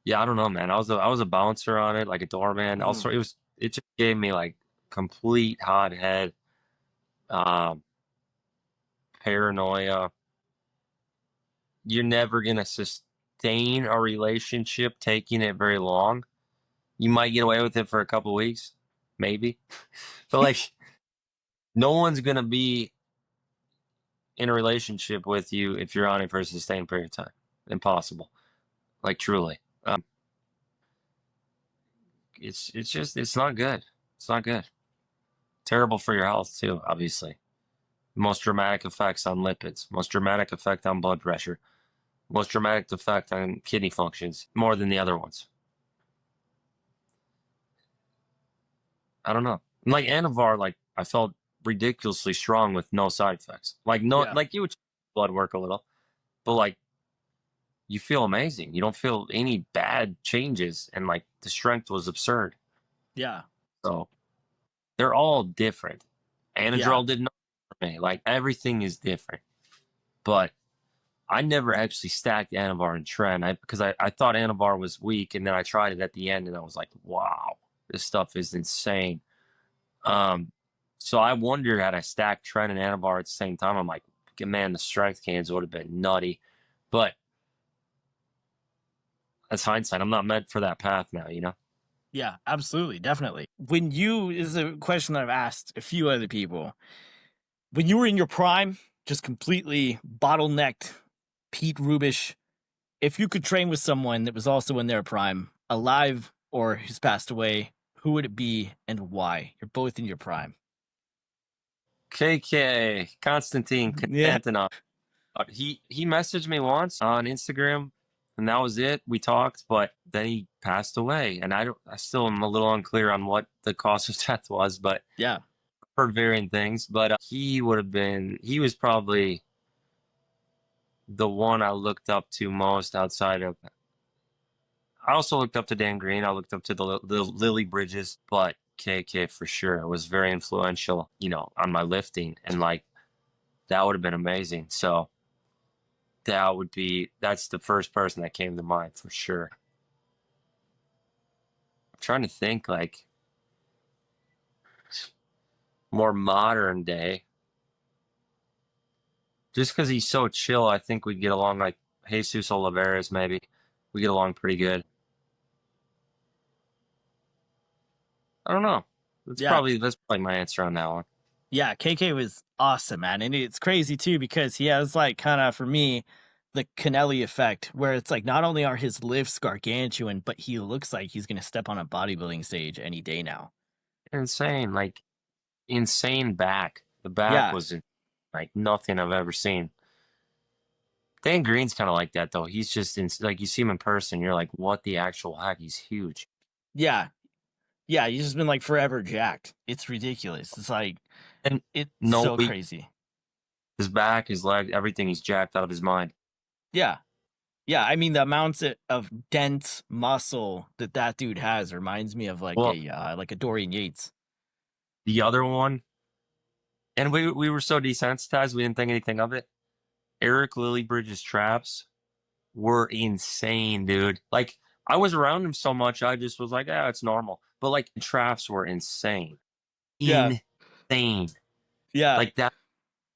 Yeah, I don't know, man. I was a bouncer on it, like a doorman. Mhm. Also, it just gave me like complete hot head, um, paranoia. You're never gonna sustain a relationship taking it very long. You might get away with it for a couple weeks, maybe, but like no one's gonna be in a relationship with you if you're on it for a sustained period of time. Impossible. Like truly. It's just it's not good. It's not good. Terrible for your health too, obviously. Most dramatic effects on lipids, most dramatic effect on blood pressure, most dramatic effect on kidney functions, more than the other ones. I don't know. Like Anavar, like I felt ridiculously strong with no side effects. Like no, Yeah. like you would blood work a little, but like you feel amazing. You don't feel any bad changes, and like the strength was absurd. Yeah. So they're all different. Yeah. Anadrol did not for me. Like everything is different, but I never actually stacked Anavar and Tren because I thought Anavar was weak, and then I tried it at the end, and I was like, wow, this stuff is insane. Um, so I wonder had I stacked Tren and Anavar at the same time, I'm like, man, the strength cans would have been nutty. But that's hindsight. I'm not meant for that path now, you know? Yeah. Absolutely. Definitely. When you, is a question that I've asked a few other people. When you were in your prime, just completely bottlenecked, Pete Rubish, if you could train with someone that was also in their prime, alive or who's passed away, who would it be and why? You're both in your prime. KK, Konstantin Yeah. Konstantinov. He messaged me once on Instagram, and that was it. We talked, but then he passed away, and I still am a little unclear on what the cause of death was, but Yeah. I've heard varying things. But he was probably the one I looked up to most outside of. I also looked up to Dan Green. I looked up to the Lily Bridges, but KK for sure was very influential, you know, on my lifting, and like that would have been amazing. So that's the first person that came to mind for sure. I'm trying to think like more modern day. Just because he's so chill, I think we'd get along like Jesus Oliveras, maybe. We get along pretty good. I don't know. Yeah. That's probably my answer on that one. Yeah. KK was awesome, man. And it's crazy too because he has like kind of for me the Kennelly effect where it's like not only are his lifts gargantuan, but he looks like he's gonna step on a bodybuilding stage any day now. Insane, like insane back. The back Yeah. was like nothing I've ever seen. Dan Green's kind of like that though. He's just like you see him in person, you're like, what the actual heck? He's huge. Yeah. Yeah. He's just been like forever jacked. It's ridiculous. It's like And it's no so weak. crazy. His back, his leg, everything. He's jacked out of his mind. Yeah. Yeah, I mean the amounts of dense muscle that that dude has reminds me of Well, like a Dorian Yates. the other one And we were so desensitized, we didn't think anything of it. Eric Lilliebridge's traps were insane, dude. Like, I was around him so much, I just was like, it's normal. But like, the traps were insane. Yeah. Insane. Yeah. Like that,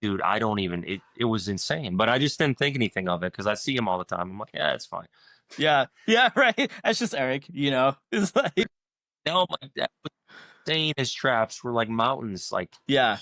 dude, I don't even, it was insane. But I just didn't think anything of it because I see him all the time. I'm like, yeah, it's fine. Yeah. Yeah. Right. That's just Eric, It's like, No, like that was insane. His traps were like mountains. Like, yeah.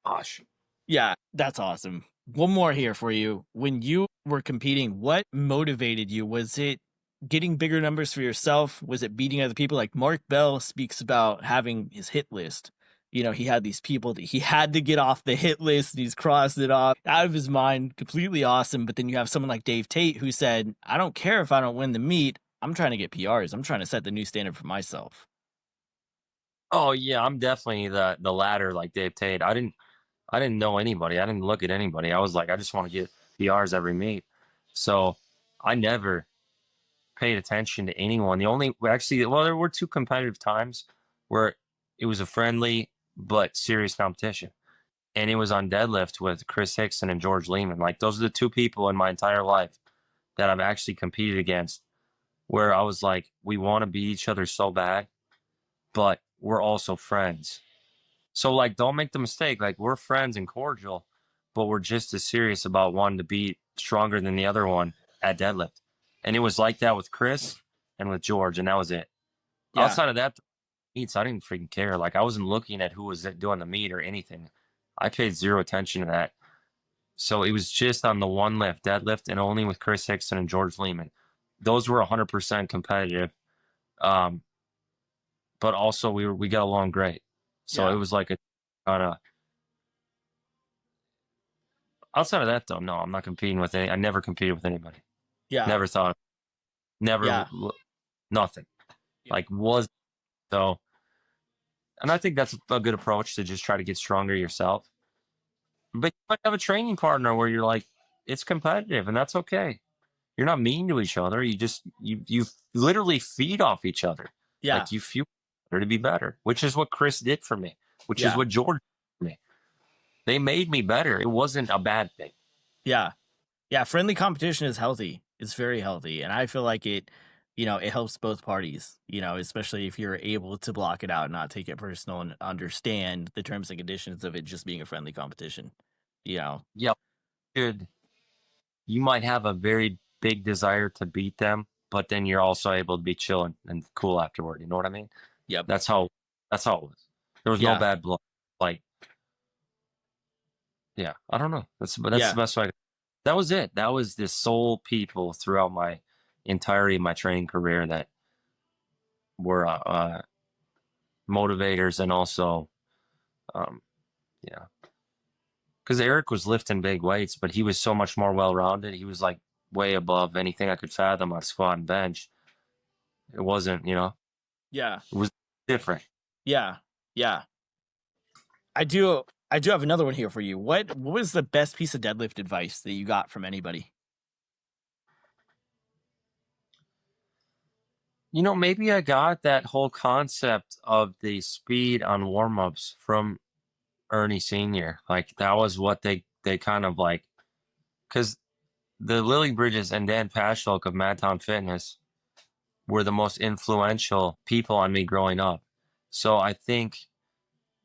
gosh. Yeah. That's awesome. One more here for you. When you were competing, what motivated you? Was it getting bigger numbers for yourself? Was it beating other people? Like Mark Bell speaks about having his hit list. He had these people that he had to get off the hit list and he's crossed it off out of his mind. Completely awesome. But then you have someone like Dave Tate who said, I don't care if I don't win the meet. I'm trying to get PRs. I'm trying to set the new standard for myself. Oh yeah, I'm definitely the latter, like Dave Tate. I didn't know anybody. I didn't look at anybody. I was like, I just want to get PRs every meet. So I never paid attention to anyone. The only actually, well, there were two competitive times where it was a friendly but serious competition, and it was on deadlift with Chris Hickson and George Lehman. Like those are the two people in my entire life that I've actually competed against, where I was like, we want to beat each other so bad, but we're also friends. So like, don't make the mistake. Like we're friends and cordial, but we're just as serious about wanting to be stronger than the other one at deadlift. And it was like that with Chris and with George, and that was it. Yeah. Outside of that, meets, I didn't freaking care. Like I wasn't looking at who was doing the meet or anything. I paid zero attention to that. So it was just on the one lift, deadlift, and only with Chris Hickson and George Lehman. Those were 100% competitive. Um, but also we got along great. So it Yeah. was like a kind of. Outside of that, though, no, I'm not competing with any. I never competed with anybody. Yeah. Never thought. Never. Yeah. Nothing. Yeah. Like was so. And I think that's a good approach to just try to get stronger yourself. But you might have a training partner where you're like, it's competitive, and that's okay. You're not mean to each other. You just you literally feed off each other. Yeah. Like you feel better to be better, which is what Chris did for me, which is Yeah. what George did for me. They made me better. It wasn't a bad thing. Yeah. Yeah, friendly competition is healthy. It's very healthy, and I feel like it helps both parties. Especially if you're able to block it out and not take it personal and understand the terms and conditions of it just being a friendly competition. You know. Yeah, good. You might have a very big desire to beat them, but then you're also able to be chill and cool afterward. You know what I mean? Yep. That's how it was. There was no Yeah. bad blood. Like, yeah, I don't know. That's the Yeah. best way. That was it. That was the sole people throughout my entirety of my training career that were motivators and also, um, yeah, because Eric was lifting big weights, but he was so much more well rounded. He was like way above anything I could fathom on squat and bench. It wasn't, Yeah. it was different. Yeah. Yeah. I do have another one here for you. What was the best piece of deadlift advice that you got from anybody? Maybe I got that whole concept of the speed on warm ups from Ernie Senior. Like that was what they kind of like, because the Lily Bridges and Dan Pashlock of Madtown Fitness were the most influential people on me growing up. So I think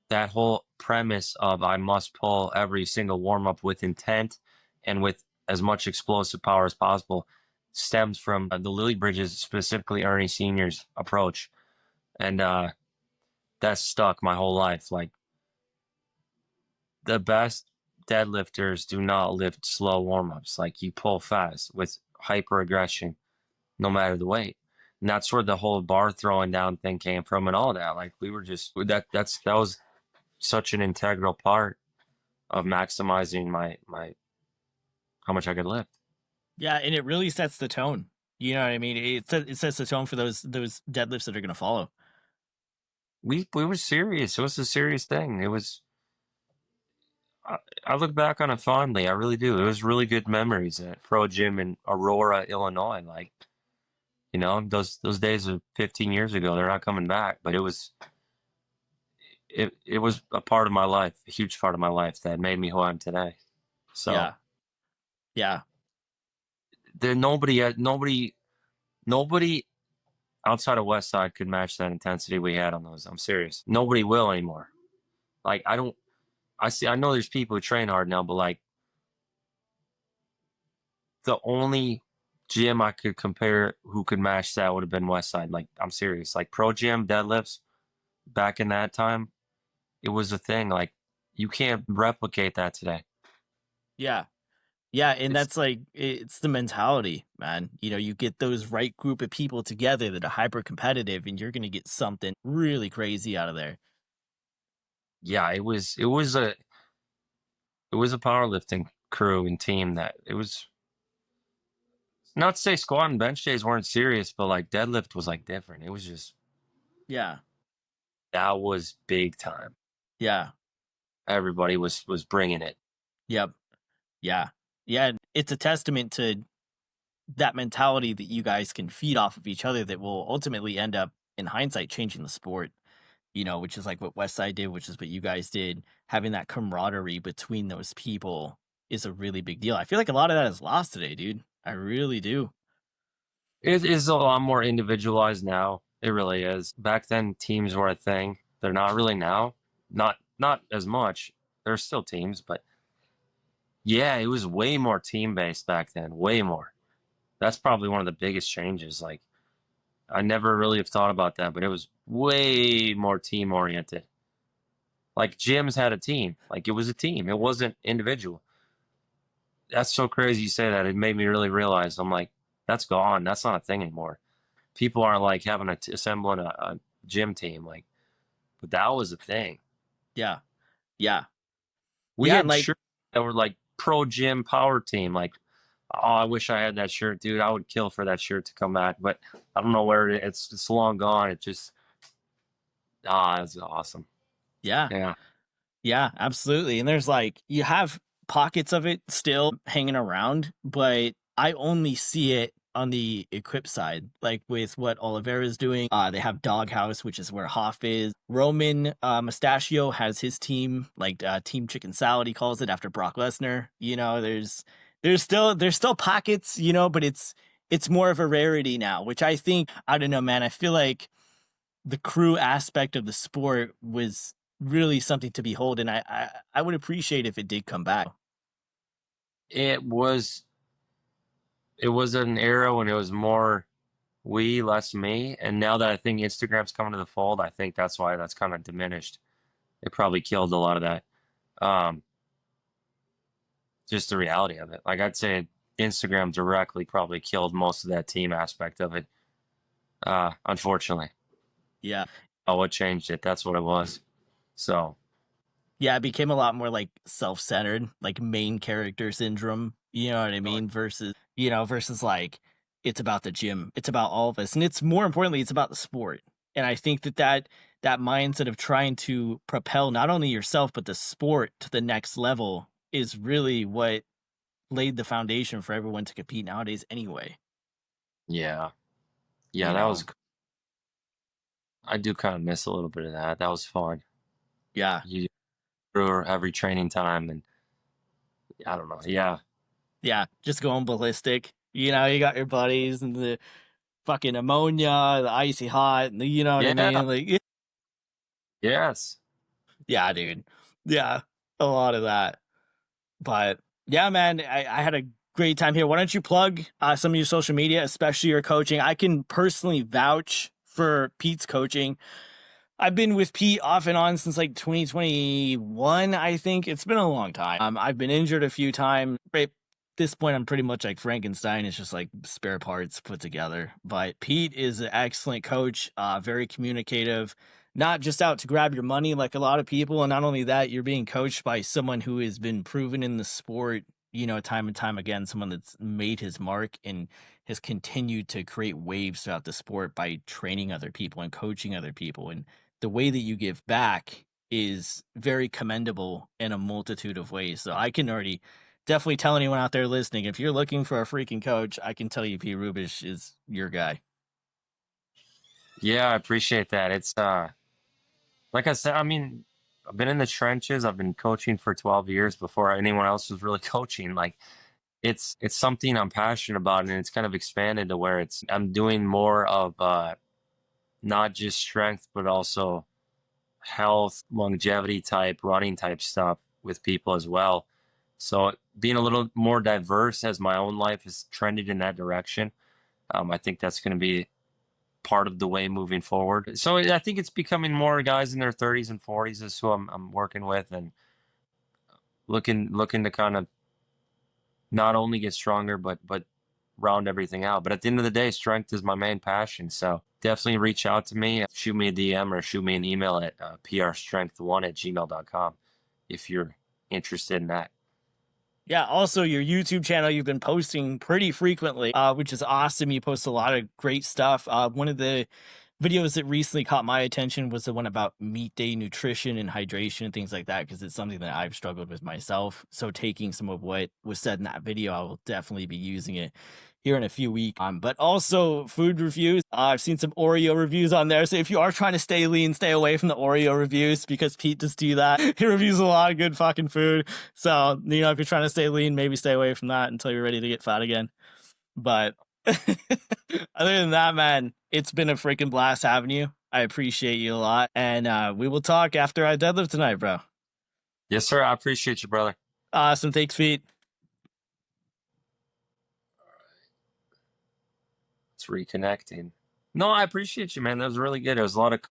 that whole premise of I must pull every single warm up with intent and with as much explosive power as possible stems from the Lily Bridges, specifically Ernie Senior's approach. And that's stuck my whole life. Like the best deadlifters do not lift slow warm ups. Like you pull fast with hyper aggression, no matter the weight. And that's where the whole bar throwing down thing came from and all that. Like we were just that was such an integral part of maximizing my how much I could lift. Yeah, and it really sets the tone. You know what I mean? It sets the tone for those deadlifts that are going to follow. We were serious. It was a serious thing. It was. I look back on it fondly. I really do. It was really good memories at Pro Gym in Aurora, Illinois. Like those days of 15 years ago, they're not coming back. But it was a part of my life, a huge part of my life that made me who I am today. So Yeah. Yeah. there nobody outside of West Side could match that intensity we had on those. I'm serious. Nobody will anymore. Like I know there's people who train hard now, but like the only gym I could compare who could match that would have been West Side. Like I'm serious. Like pro gym deadlifts back in that time, it was a thing. Like you can't replicate that today. Yeah. Yeah, and It's that's like it's the mentality, man. You get those right group of people together that are hyper competitive and you're going to get something really crazy out of there. yeah, it was a powerlifting crew and team that it was not to say squat and bench days weren't serious, but like deadlift was like different. It was just Yeah. that was big time. Yeah. Everybody was bringing it. Yep. Yeah. Yeah, it's a testament to that mentality that you guys can feed off of each other that will ultimately end up in hindsight changing the sport, which is like what Westside did, which is what you guys did. Having that camaraderie between those people is a really big deal. I feel like a lot of that is lost today, dude. I really do. It is a lot more individualized now. It really is. Back then, teams were a thing. They're not really now. Not as much. There's still teams, but yeah, it was way more team based back then. Way more. That's probably one of the biggest changes. Like I never really have thought about that, but it was way more team oriented. Like gyms had a team. Like it was a team. It wasn't individual. That's so crazy you say that. It made me really realize I'm like, that's gone. That's not a thing anymore. People aren't like having assembling a gym team. Like, but that was a thing. Yeah. Yeah. We Yeah. And had like, shirts that were like pro gym power team. Like, oh, I wish I had that shirt, dude. I would kill for that shirt to come back, but I don't know where it's long gone. It just it's awesome. yeah. Yeah. Yeah, absolutely. And there's like you have pockets of it still hanging around, but I only see it on the equip side, like with what Oliveira's doing. They have Doghouse, which is where Hoff is. Roman Mustachio has his team, like Team Chicken Salad, he calls it after Brock Lesnar. There's still pockets, but it's more of a rarity now, which I don't know, man. I feel like the crew aspect of the sport was really something to behold, and I would appreciate if it did come back. It was it was an era when it was more we, less me. And now that I think Instagram's coming to the fold, I think that's why that's kind of diminished. It probably killed a lot of that. Um, just the reality of it. Like I'd say Instagram directly probably killed most of that team aspect of it. Unfortunately. Yeah, Oh, what changed it? That's what it was. So yeah, it became a lot more like self-centered, like main character syndrome. You know what I mean? Versus like it's about the gym, it's about all of us, and it's more importantly, it's about the sport. And I think that mindset of trying to propel not only yourself but the sport to the next level is really what laid the foundation for everyone to compete nowadays anyway. yeah. Yeah, You that know? was I do kind of miss a little bit of that. That was fun. Yeah. You through every training time and I don't know. Yeah. Yeah, just going ballistic. You got your buddies and the fucking ammonia, the icy hot, and you know what I Yeah. mean? Like, Yes. yeah, dude. Yeah, a lot of that. But yeah, man, I had a great time here. Why don't you plug some of your social media, especially your coaching? I can personally vouch for Pete's coaching. I've been with Pete off and on since like 2021, I think. It's been a long time. I've been injured a few times. Right at this point, I'm pretty much like Frankenstein. It's just like spare parts put together. But Pete is an excellent coach, very communicative, not just out to grab your money like a lot of people. And not only that, you're being coached by someone who has been proven in the sport, time and time again, someone that's made his mark and has continued to create waves throughout the sport by training other people and coaching other people. And the way that you give back is very commendable in a multitude of ways. So I can already definitely tell anyone out there listening, if you're looking for a freaking coach, I can tell you P. Rubish is your guy. Yeah, I appreciate that. It's like I said, I mean, I've been in the trenches. I've been coaching for 12 years before anyone else was really coaching. Like it's something I'm passionate about, and it's kind of expanded to where I'm doing more of not just strength, but also health, longevity type, running type stuff with people as well. So being a little more diverse as my own life has trended in that direction, I think that's going to be part of the way moving forward. So I think it's becoming more guys in their 30s and 40s is who I'm working with, and looking to kind of not only get stronger but round everything out. But at the end of the day, strength is my main passion. So definitely reach out to me, shoot me a DM or shoot me an email at prstrength1@gmail.com if you're interested in that. Yeah, also your YouTube channel, you've been posting pretty frequently, which is awesome. You post a lot of great stuff. One of the videos that recently caught my attention was the one about meat day nutrition and hydration and things like that, because it's something that I've struggled with myself. So taking some of what was said in that video, I will definitely be using it here in a few weeks. But also food reviews. I've seen some Oreo reviews on there. So if you are trying to stay lean, stay away from the Oreo reviews, because Pete does do that. He reviews a lot of good fucking food. So, you know, if you're trying to stay lean, maybe stay away from that until you're ready to get fat again. But other than that, man, it's been a freaking blast having you. I appreciate you a lot. And we will talk after I deadlift tonight, bro. Yes, sir. I appreciate you, brother. Awesome. Thanks, Pete. It's reconnecting. No, I appreciate you, man. That was really good. It was a lot of